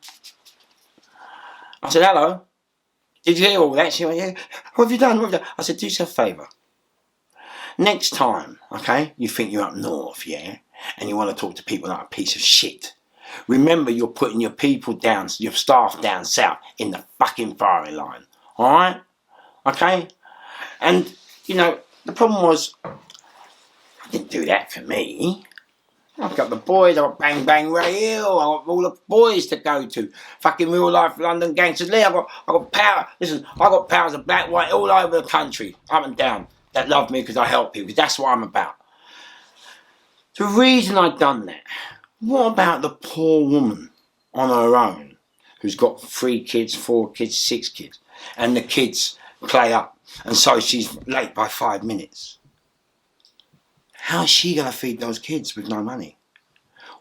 I said, hello. Did you hear all that? She went, yeah. What have you done? What have you done? I said, do yourself a favour. Next time, okay, you think you're up north, yeah, and you want to talk to people like a piece of shit, remember you're putting your people down, your staff down south in the fucking firing line. Alright? Okay? And, you know, the problem was, I didn't do that for me. I've got the boys, I've got Bang Bang Ray Hill, I've got all the boys to go to. Fucking real life London Gangsters I've got power. Listen, I've got powers of black, white, all over the country, up and down, that love me because I help people, because that's what I'm about. The reason I've done that, what about the poor woman on her own who's got 3 kids, 4 kids, 6 kids, and the kids play up, and so she's late by 5 minutes? How's she going to feed those kids with no money?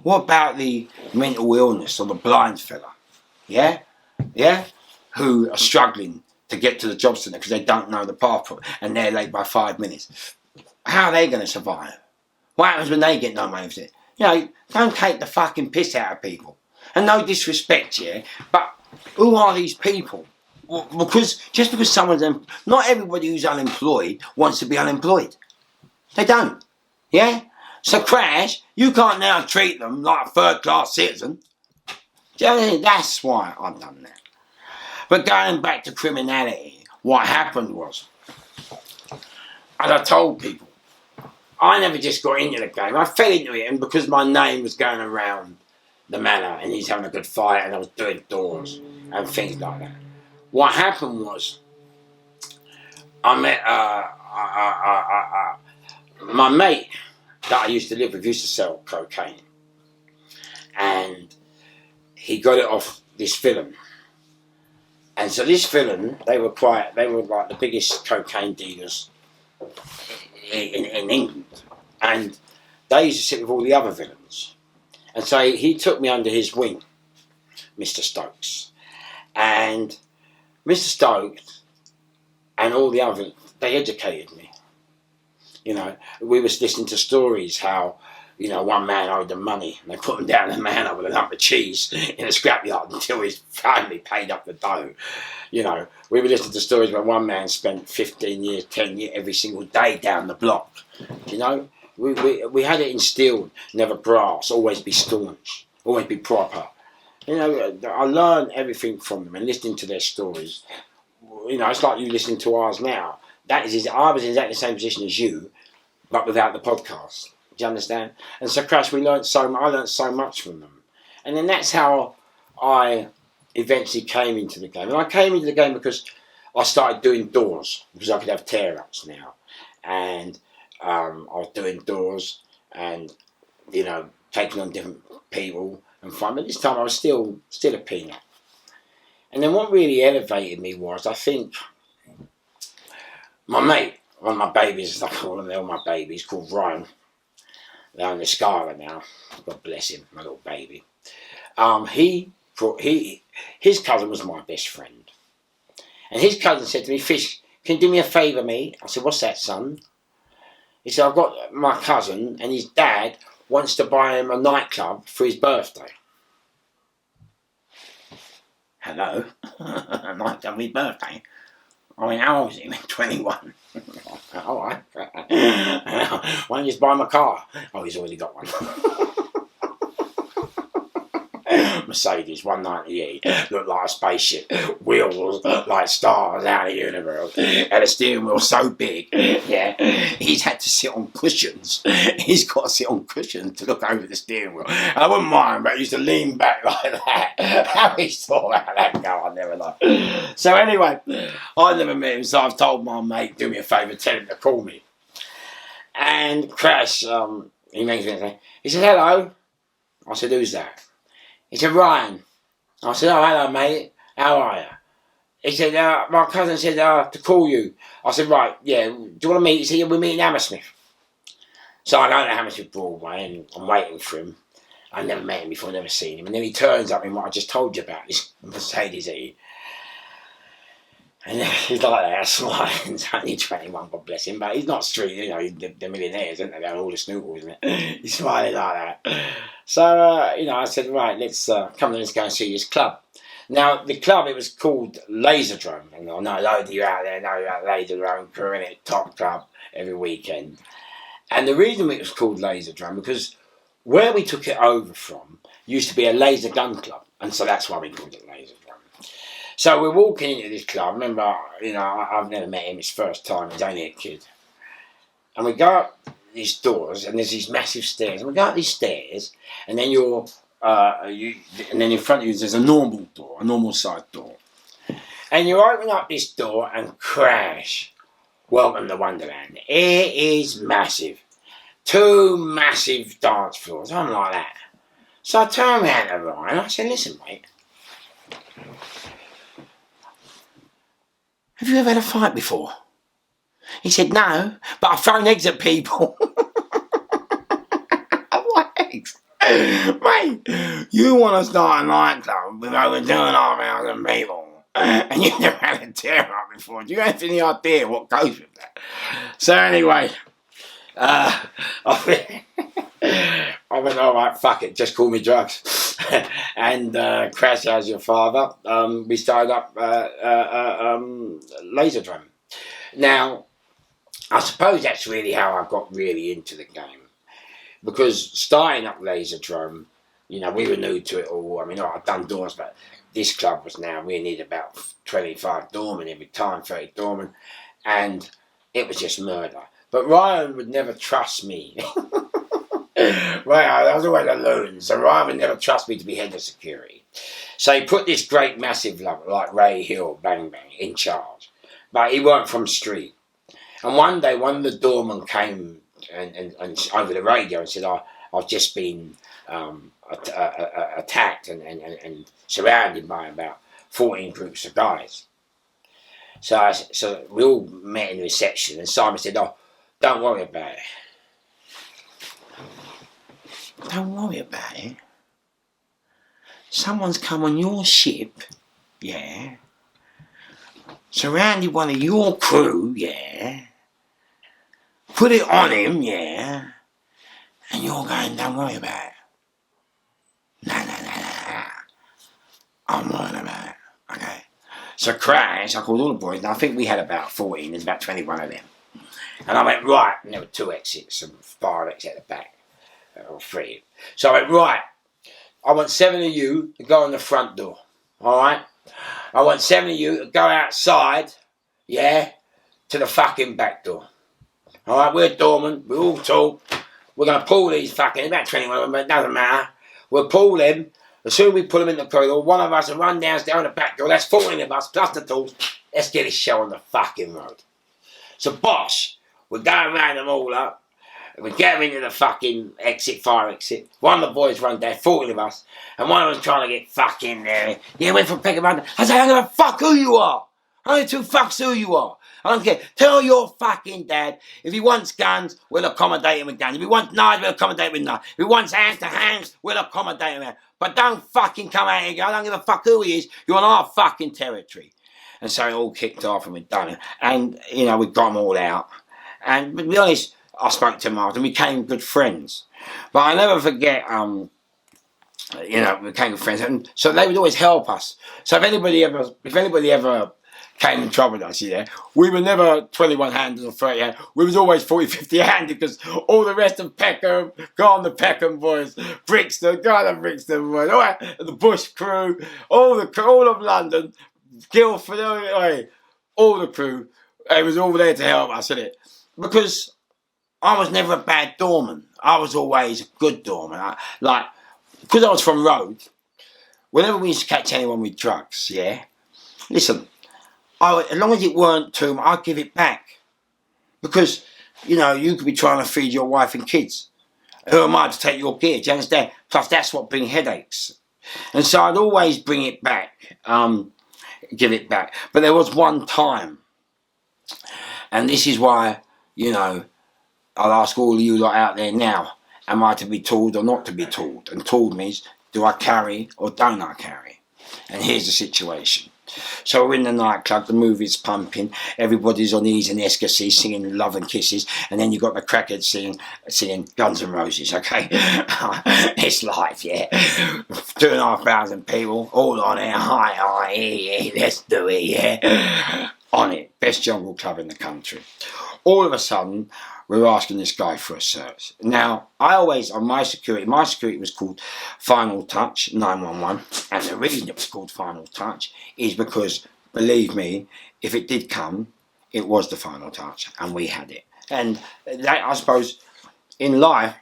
What about the mental illness or the blind fella? Yeah? Yeah? Who are struggling to get to the job centre because they don't know the path and they're late by 5 minutes. How are they going to survive? What happens when they get no money for it? You know, don't take the fucking piss out of people. And no disrespect, yeah, but who are these people? Well, because just because someone's... Not everybody who's unemployed wants to be unemployed. They don't. Yeah? So Crash, you can't now treat them like a third-class citizen. Do you know what I mean? That's why I've done that. But going back to criminality, what happened was, as I told people, I never just got into the game. I fell into it, and because my name was going around the manor, and he's having a good fight, and I was doing doors and things like that. What happened was, I met my mate that I used to live with used to sell cocaine, and he got it off this villain. And so this villain, they were like the biggest cocaine dealers in England, and they used to sit with all the other villains. And so he took me under his wing, Mr. Stokes, and Mr. Stokes and all the other, they educated me. You know, we was listening to stories how, you know, one man owed them money and they put him down the manor with a lump of cheese in a scrapyard until his family paid up the dough. You know, we were listening to stories where one man spent 15 years, 10 years every single day down the block. You know, We had it instilled, never brass, always be staunch, always be proper. You know, I learned everything from them and listening to their stories. You know, it's like you listening to ours now. I was in exactly the same position as you, but without the podcast. Do you understand? And so, Crash, I learned so much from them. And then that's how I eventually came into the game. And I came into the game because I started doing doors, because I could have tear-ups now. And I was doing doors and, you know, taking on different people and fun. But this time I was still a peanut. And then what really elevated me was, I think, my mate, one of my babies, as I call them, they're all my babies, called Ryan. They're on the Scala now. God bless him, my little baby. His cousin was my best friend. And his cousin said to me, Fish, can you do me a favour, mate? I said, what's that, son? He said, I've got my cousin and his dad wants to buy him a nightclub for his birthday. Hello? A nightclub for his birthday? I mean, how old is he? 21. Alright. Why don't you just buy him a car? Oh, he's already got one. Mercedes 198, looked like a spaceship, wheels like stars out of the universe, and a steering wheel so big, yeah, he's had to sit on cushions. He's got to sit on cushions to look over the steering wheel. I wouldn't mind, but he used to lean back like that. How he thought about that go, I never know. So anyway, I never met him, so I've told my mate, do me a favour, tell him to call me. And Crash, he rings me and says, he said, hello. I said, who's that? He said, Ryan. I said, oh, hello, mate. How are you? He said, my cousin said to call you. I said, right, yeah, do you want to meet? He said, yeah, we're meeting Hammersmith. So I go to Hammersmith Broadway and I'm waiting for him. I've never met him before, never seen him. And then he turns up in what I just told you about, this Mercedes E. And he's like that, smiling. He's only 21, God bless him. But he's not street, you know, they're millionaires, aren't they? They're all the snookers, isn't it? He's smiling like that. So, you know, I said, right, let's go and see this club. Now, the club, it was called Lazerdrome. And I know a load of you out there know about Lazerdrome, crew in it, top club every weekend. And the reason it was called Lazerdrome, because where we took it over from used to be a laser gun club. And so that's why we called it Lazerdrome. So we're walking into this club. Remember, you know, I've never met him. It's first time. He's only a kid. And we go up these doors, and there's these massive stairs. And we go up these stairs, and then and then in front of you there's a normal door, a normal side door. And you open up this door and crash. Welcome to Wonderland. It is massive. 2 massive dance floors. I'm like that. So I turned around to Ryan. I said, listen, mate. Have you ever had a fight before? He said, no, but I've thrown eggs at people. What eggs? Mate, you want to start a nightclub with over 2,500 people and you've never had a tear-up before. Do you have any idea what goes with that? So anyway, I went, all right, fuck it, just call me drugs. And Crash as your father, we started up Lazerdrome. Now, I suppose that's really how I got really into the game. Because starting up Lazerdrome, you know, we were new to it all. I mean, I'd done doors, but this club was now, we need about 25 doormen every time, 30 doormen. And it was just murder. But Ryan would never trust me. Right, I was always a loon, so Ryan would never trust me to be head of security. So he put this great massive lover like Ray Hill, Bang Bang, in charge. But he weren't from street. And one day, one of the doormen came and over the radio and said, I've just been attacked and surrounded by about 14 groups of guys. So we all met in the reception, and Simon said, oh, don't worry about it. Don't worry about it. Someone's come on your ship, yeah, surrounded one of your crew, yeah, put it on him, yeah, and you're going, don't worry about it. No. I'm worrying about it, okay. So Crash, I called all the boys, and I think we had about 14, there's about 21 of them. And I went, right, and there were 2 exits and fire exit at the back, or 3. So I went, right, I want 7 of you to go on the front door, all right? I want 7 of you to go outside, yeah, to the fucking back door. All right, we're doormen, we're all tall. We're going to pull these fucking, about 21 of them, but it doesn't matter. We'll pull them. As soon as we pull them in the corridor, one of us will run downstairs on the back door. That's 14 of us, plus the tools. Let's get this show on the fucking road. So, boss, we're going round them all up. We get them into the fucking exit, fire exit. One of the boys run down, 14 of us. And one of us trying to get fucking there. Yeah, we're from Peckham. I say, I don't give a fuck who you are. I don't give 2 fucks who you are. I don't care. Tell your fucking dad, if he wants guns, we'll accommodate him with guns. If he wants knives, we'll accommodate him with knives. If he wants hands to hands, we'll accommodate him with. But don't fucking come out here and go, I don't give a fuck who he is. You're on our fucking territory. And so it all kicked off and we'd done it. And, you know, we got them all out. And to be honest, I spoke to Martin and we became good friends. But I never forget, you know, we became good friends. And so they would always help us. So if anybody ever came and troubled us, yeah, we were never 21 handed or 30 handed. We was always 40, 50 handed because all the rest of Peckham, go on the Peckham boys, Brixton, go on the Brixton boys, the Bush crew, all of London, Guildford, all the crew, it was all there to help us, innit? Because I was never a bad doorman. I was always a good doorman. Because I was from road, whenever we used to catch anyone with drugs, yeah, listen, as long as it weren't too much, I'd give it back. Because, you know, you could be trying to feed your wife and kids. Who am I to take your gear? Do you understand? Plus, that's what brings headaches. And so I'd always bring it back, give it back. But there was one time, and this is why, you know, I'll ask all of you lot out there now, am I to be told or not to be told? And told means, do I carry or don't I carry? And here's the situation. So we're in the nightclub, the movie's pumping, everybody's on E's and ecstasy singing Love and Kisses, and then you've got the crackheads singing Guns N' Roses, okay? It's life, yeah. 2,500 people, all on it, yeah, let's do it, yeah. On it, best jungle club in the country. All of a sudden, we're asking this guy for a search. Now, I always, on my security was called Final Touch 911, and the reason it was called Final Touch is because, believe me, if it did come, it was the final touch, and we had it. And that, I suppose, in life,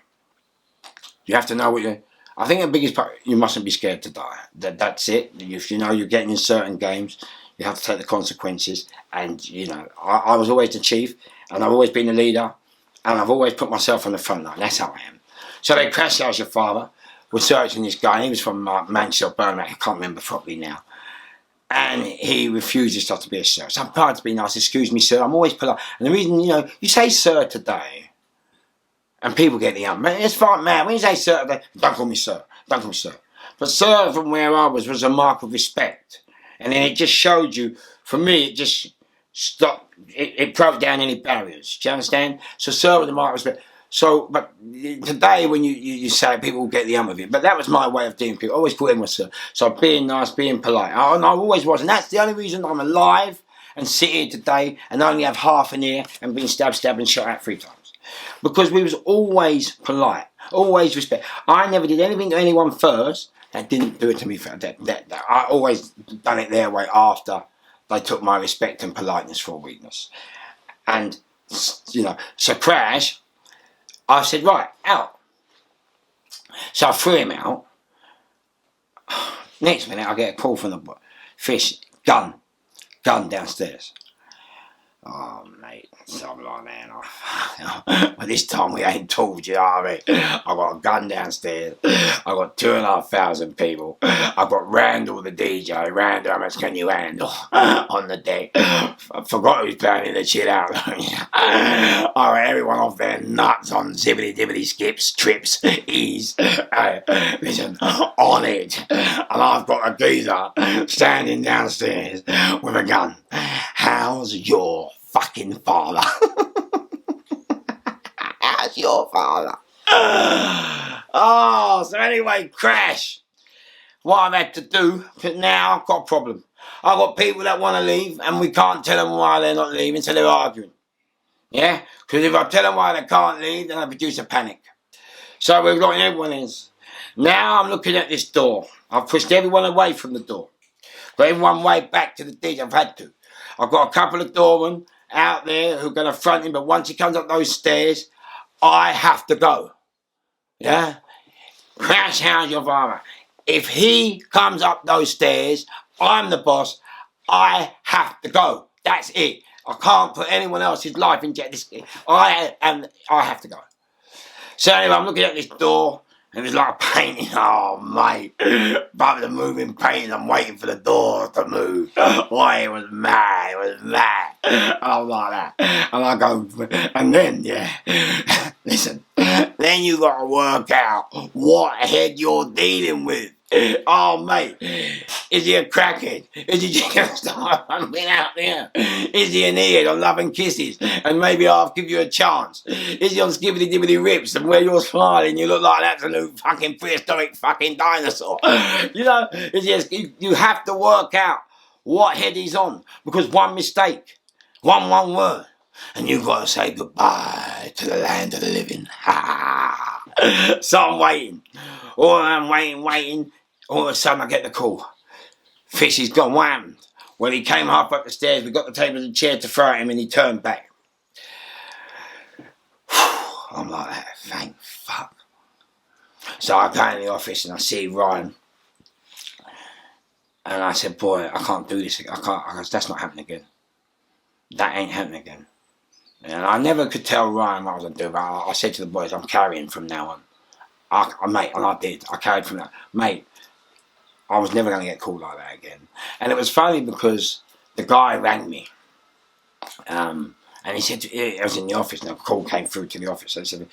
you have to know what I think the biggest part, you mustn't be scared to die. That's it. If you know you're getting in certain games, you have to take the consequences. And, you know, I was always the chief, and I've always been the leader, and I've always put myself on the front line. That's how I am. So they crashed out your father. We're searching this guy. He was from Manchester, Birmingham. I can't remember properly now. And he refuses to be a sir. So I'm proud to be nice. Excuse me, sir. I'm always polite. And the reason, you know, you say sir today, and people get the it's fine, man. When you say sir today, don't call me sir. Don't call me sir. But sir, from where I was a mark of respect. And then it just showed you, for me, it just stopped. It broke down any barriers. Do you understand? So sir was a mark of respect. So, but today when you say it, people get the of it. But that was my way of doing people. I always call everyone sir. So being nice, being polite. And I always was. And that's the only reason I'm alive and sit here today and only have half an ear and been stabbed and shot at 3 times. Because we was always polite. Always respect. I never did anything to anyone first that didn't do it to me. I always done it their way after they took my respect and politeness for a weakness. And, you know, so Crash, I said, right, out. So I threw him out. Next minute, I get a call from the fish, gun downstairs. Oh, mate, so I'm like, man, but this time we ain't told you, know what I mean? I got a gun downstairs. I got 2,500 people. I got Randall the DJ. Randall, how much can you handle on the deck? I forgot who's playing the shit out. I got everyone off their nuts on zibbity-dibbity skips, trips, ease. Listen, on it. And I've got a geezer standing downstairs with a gun. How's your fucking father? How's your father? Oh, so anyway, Crash. What I've had to do, but now I've got a problem. I've got people that want to leave and we can't tell them why they're not leaving, so they're arguing. Yeah? Because if I tell them why they can't leave, then I produce a panic. So we've got everyone in. Now I'm looking at this door. I've pushed everyone away from the door. Got everyone way back to the ditch. I've had to. I've got a couple of doormen out there who are going to front him, but once he comes up those stairs, I have to go. Yeah? Crash house your father. If he comes up those stairs, I'm the boss. I have to go. That's it. I can't put anyone else's life in this. I have to go. So anyway, I'm looking at this door, and it's like a painting. Oh, mate. But the moving painting, I'm waiting for the door to move. Boy, it was mad. It was mad. I'm like that. And I go, and then, yeah. Listen, then you got to work out what head you're dealing with. Oh, mate, is he a crackhead? Is he just going to start running out there? Is he an idiot on Love and Kisses? And maybe I'll give you a chance. Is he on Skibbity Dibbity Rips? And where you're smiling, you look like an absolute fucking prehistoric fucking dinosaur. You know, it's just, you have to work out what head he's on. Because one mistake, one word, and you've got to say goodbye to the land of the living. So I'm waiting. Oh, I'm waiting. All of a sudden I get the call. Fish is gone. What happened? Well, he came half up the stairs. We got the table and chair to throw at him, and he turned back. I'm like that. Thank fuck. So I go in the office and I see Ryan. And I said, boy, I can't do this. I can't. That's not happening again. That ain't happening again. And I never could tell Ryan what I was going to do, but I said to the boys, I'm carrying from now on. Mate, and I did. I carried from that. Mate, I was never going to get called like that again. And it was funny because the guy rang me. And he said, I was in the office, and a call came through to the office. And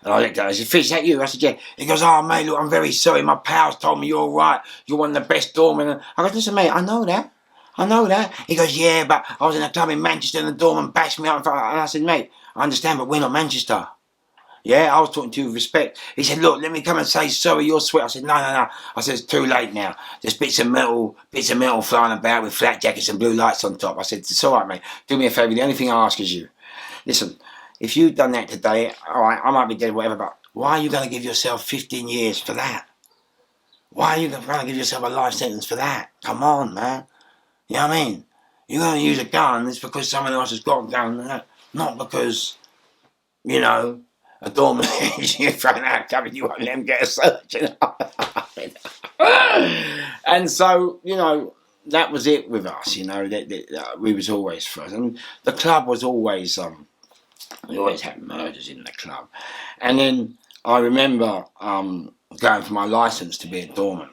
I looked at him, I said, Fish, is that you? I said, yeah. He goes, oh, mate, look, I'm very sorry. My pals told me you're all right. You're one of the best doormen. I go, listen, mate, I know that. He goes, yeah, but I was in a club in Manchester and the doorman bashed me up. And I said, mate, I understand, but we're not Manchester. Yeah, I was talking to you with respect. He said, look, let me come and say sorry, you're sweet. I said, no. I said, it's too late now. There's bits of metal flying about with flat jackets and blue lights on top. I said, it's all right, mate. Do me a favour. The only thing I ask is you. Listen, if you'd done that today, all right, I might be dead, whatever, but why are you going to give yourself 15 years for that? Why are you going to give yourself a life sentence for that? Come on, man. You know what I mean? You're going to use a gun, it's because someone else has got a gun, not because, you know, a doorman you're throwing out covered, you won't let him get a search. You know? And so, you know, that was it with us, you know, we was always first. And the club was always, we always had murders in the club. And then I remember going for my licence to be a doorman.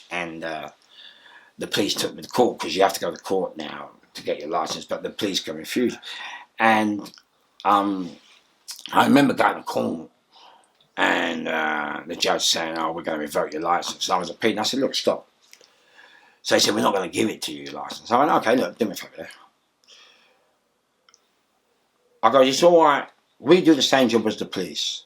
And the police took me to court, because you have to go to court now to get your licence, but the police can refuse. And I remember going to court and the judge saying, oh, we're going to revoke your licence. I was appealing. I said, look, stop. So he said, we're not going to give it to you, your licence. I went, okay, look, do me a favour there. I go, it's all right. We do the same job as the police.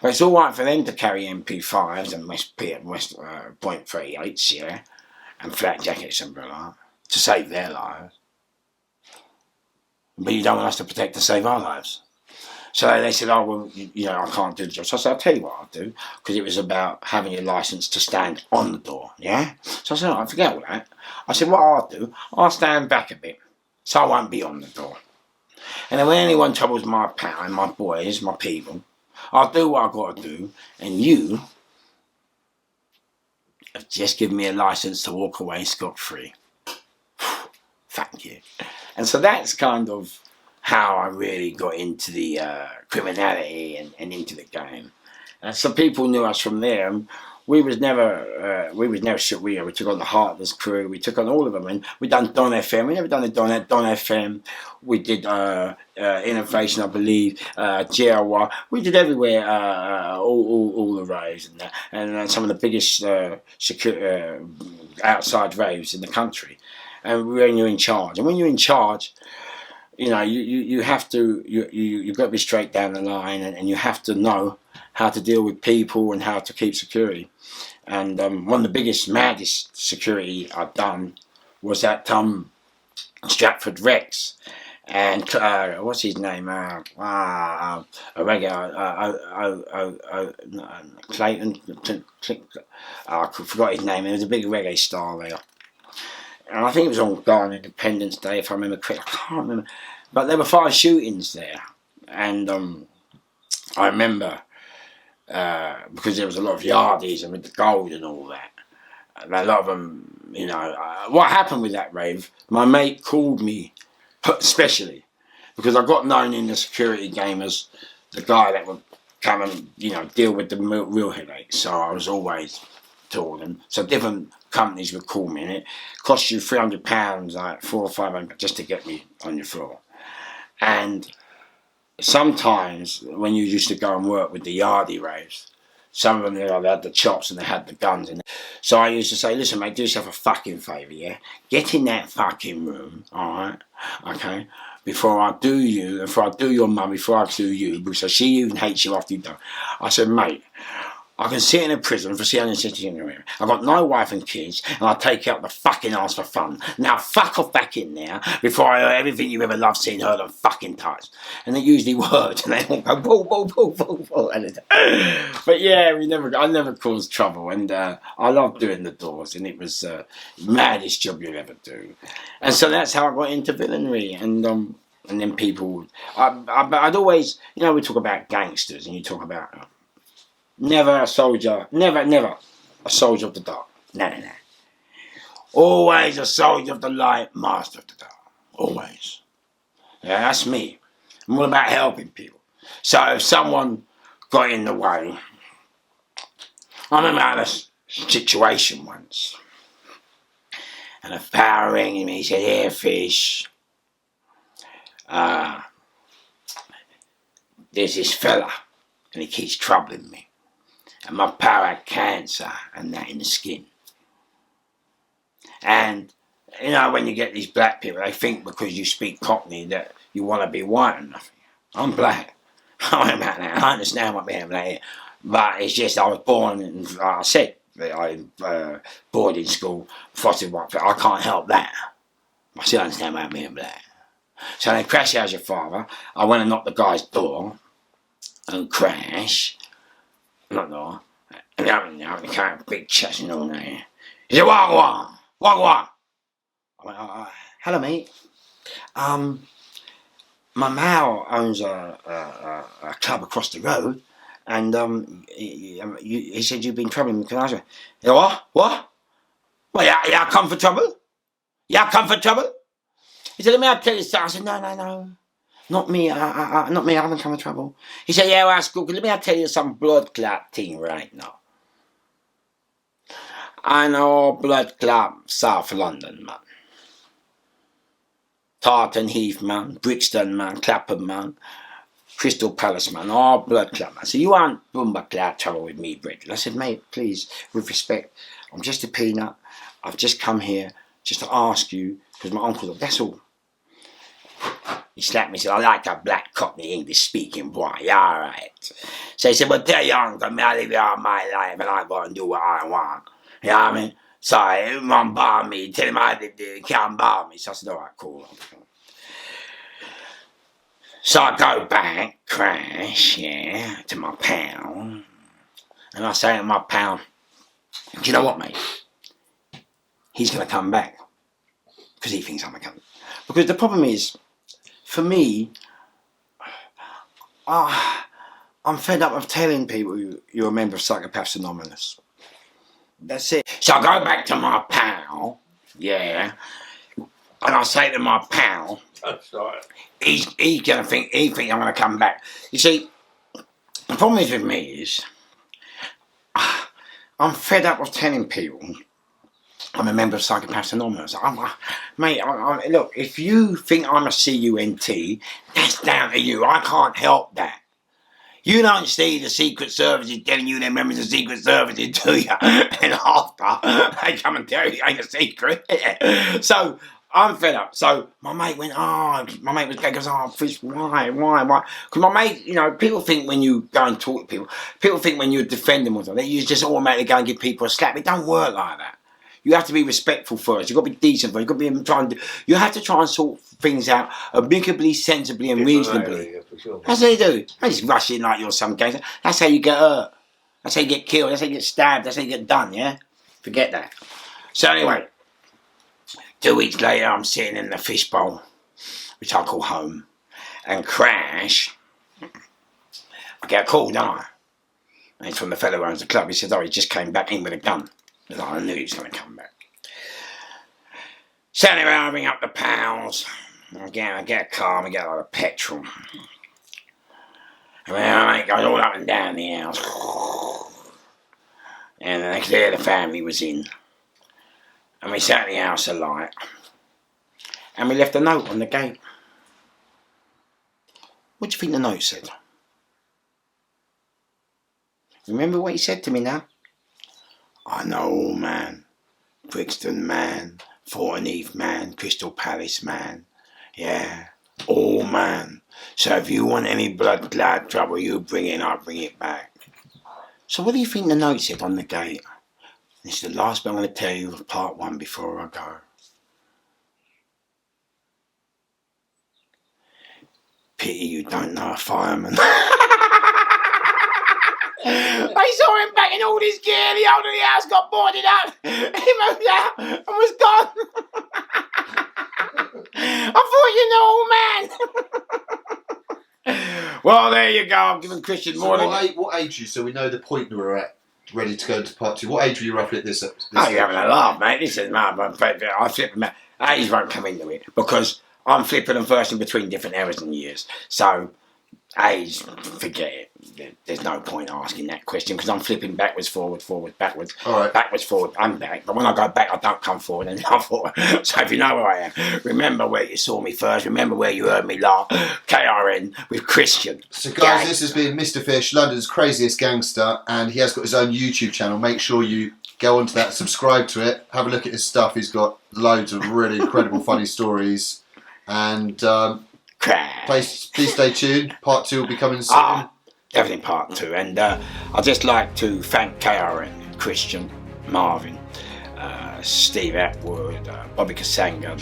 But it's all right for them to carry MP5s and West .38s, yeah, and flat jackets and blah, to save their lives. But you don't want us to protect and save our lives. So they said, oh, well, you know, I can't do the job. So I said, I'll tell you what I'll do, because it was about having your licence to stand on the door, yeah? So I said, all right, forget all that. I said, what I'll do, I'll stand back a bit, so I won't be on the door. And then when anyone troubles my pal and my boys, my people, I'll do what I've got to do, and you have just given me a licence to walk away scot-free. Thank you. And so that's kind of how I really got into the criminality and into the game. And so people knew us from there. And we was never shit. We took on the Heartless crew. We took on all of them, and we done Don FM. We never done the Don FM. We did Innovation, I believe. GLY. We did everywhere. All the raves and that, and some of the biggest outside raves in the country. And when you're in charge, you know, you have to you've got to be straight down the line, and you have to know how to deal with people and how to keep security. And one of the biggest, maddest security I've done was at Stratford Rex, and what's his name? Clayton. I forgot his name. There was a big reggae star there, and I think it was on Ghana Independence Day, if I remember correctly. I can't remember, but there were 5 shootings there, and I remember because there was a lot of yardies and with the gold and all that. And a lot of them, you know, what happened with that rave? My mate called me, especially because I got known in the security game as the guy that would come and, you know, deal with the real headaches. So I was always to them. So different companies would call me, and it cost you £300, like 400 or 500, just to get me on your floor. And sometimes when you used to go and work with the yardie raves, some of them, you know, they had the chops and they had the guns in. So I used to say, listen, mate, do yourself a fucking favour, yeah? Get in that fucking room, alright? Okay? Before I do you, before I do your mum, before I do you, because she even hates you after you've done. I said, mate, I can sit in a prison for 360 in the room. I've got no wife and kids, and I take out the fucking ass for fun. Now fuck off back in there before I hear everything you've ever loved, seen, heard, and fucking touched. And they usually worked, and they all go boo, boo, boo, boo, boo. But yeah, I never caused trouble, and I loved doing the doors, and it was the maddest job you'd ever do. And so that's how I got into villainy, and then people, I'd always, you know, we talk about gangsters, and you talk about. Never a soldier, never a soldier of the dark. No. Always a soldier of the light, master of the dark. Always. Yeah, that's me. I'm all about helping people. So if someone got in the way, I remember I had a situation once, and a pal rang me, he said, "Here, Fish, there's this fella, and he keeps troubling me. And my pal had cancer and that in the skin. And, you know, when you get these black people, they think because you speak Cockney that you want to be white and nothing. I'm black. I am about that. I understand what being black is. But it's just I was born, and like I said, I boarding school, fostered white. I can't help that. I still understand about being black. So they crash as your father. I went and knocked the guy's door and crash. Not door. And the kind of big chest and all that. He said, Wagwan. I went, hello, mate. My Mal owns a club across the road, and he said you've been troubling me. I said, what? Well, yeah, come for trouble? Yeah, come for trouble? He said, let me tell you something. I said, no. Not me, I haven't come for trouble. He said, yeah, well, that's good. Let me tell you some blood clot thing right now. I know blood clot South London, man. Tartan Heath, man. Brixton, man. Clapham, man. Crystal Palace, man. All blood clot, man. So you aren't boomba clot trouble with me, Bridget. I said, mate, please, with respect, I'm just a peanut. I've just come here just to ask you, because my uncle, that's all. He slapped me and said, I like a black Cockney English speaking boy. Yeah, alright. So he said, well, tell your uncle, I live out my life and I go and do what I want. You know what I mean? So he won't bar me. Tell him I live there, he can't bar me. So I said, alright, cool. So I go back, crash, yeah, to my pal. And I say to my pal, do you know what, mate? He's going to come back. Because he thinks I'm going to come. Because the problem is, for me, I'm fed up of telling people you're a member of Psychopaths Anonymous. That's it. So I go back to my pal, yeah, and I say to my pal, that's right. He's gonna think I'm gonna come back. You see, the problem is with me is I'm fed up of telling people I'm a member of Psychopaths Anonymous. Mate, look, if you think I'm a CUNT, that's down to you. I can't help that. You don't see the Secret Services telling you they're members of Secret Services, do you? And after, they come and tell you it ain't a secret. So, I'm fed up. So, my mate went, my mate was going, Fish, why? Because my mate, you know, people think when you go and talk to people think when you defend them or something, you just automatically go and give people a slap. It don't work like that. You have to be respectful first. You've got to be decent first. You've got to be trying to. You have to try and sort things out amicably, sensibly, and reasonably. Yeah, for sure. That's how you do. Don't just rush in like you're some gangster. That's how you get hurt. That's how you get killed. That's how you get stabbed. That's how you get done. Yeah. Forget that. So anyway, 2 weeks later, I'm sitting in the fishbowl, which I call home, and crash. I get a call, don't I? And it's from the fellow who owns the club. He said, "Oh, he just came back in with a gun." And I knew he was going to come back. So anyway, I ring up the pals. I get a car and I get a lot of petrol. And then it goes all up and down the house. And the next day the family was in. And we set the house alight. And we left a note on the gate. What do you think the note said? Remember what he said to me now? "I know all man, Brixton man, Thornton Heath man, Crystal Palace man. Yeah, all man. So if you want any blood clot trouble, you bring it, I'll bring it back." So what do you think the note said on the gate? It's the last bit I'm going to tell you of part 1 before I go. Pity you don't know a fireman. I saw him back in all his gear. The owner of the house got boarded up. He moved out and was gone. I thought you knew, old man. Well, there you go. I've given Christian more than... What age are you, so we know the point we were at, ready to go to part 2. What age were you roughly at this Oh, you're having a laugh, mate. This is my I flip them out. Age won't come into it because I'm flipping them first in between different eras and years. So, age, forget it. There's no point asking that question because I'm flipping backwards, forwards, backwards. All right. Backwards, forward, I'm back. But when I go back, I don't come forward and I'm forward. So if you know where I am, remember where you saw me first. Remember where you heard me laugh. KRN with Christian. So guys, this has been Mr.Fish, London's craziest gangster, and he has got his own YouTube channel. Make sure you go onto that, subscribe to it, have a look at his stuff. He's got loads of really incredible, funny stories. And please stay tuned. Part 2 will be coming soon. Definitely part 2. And I'd just like to thank KRN, Christian, Marvin, Steve Atwood, Bobby Kasanga,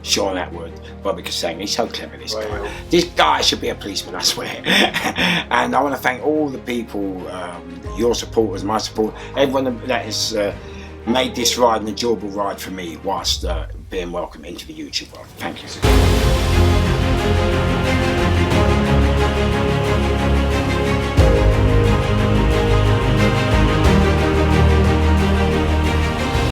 Sean Atwood, Bobby Kasanga. He's so clever, this guy. This guy should be a policeman, I swear. And I want to thank all the people, your supporters, my support, everyone that has made this ride an enjoyable ride for me whilst being welcome into the YouTube world. Thank you.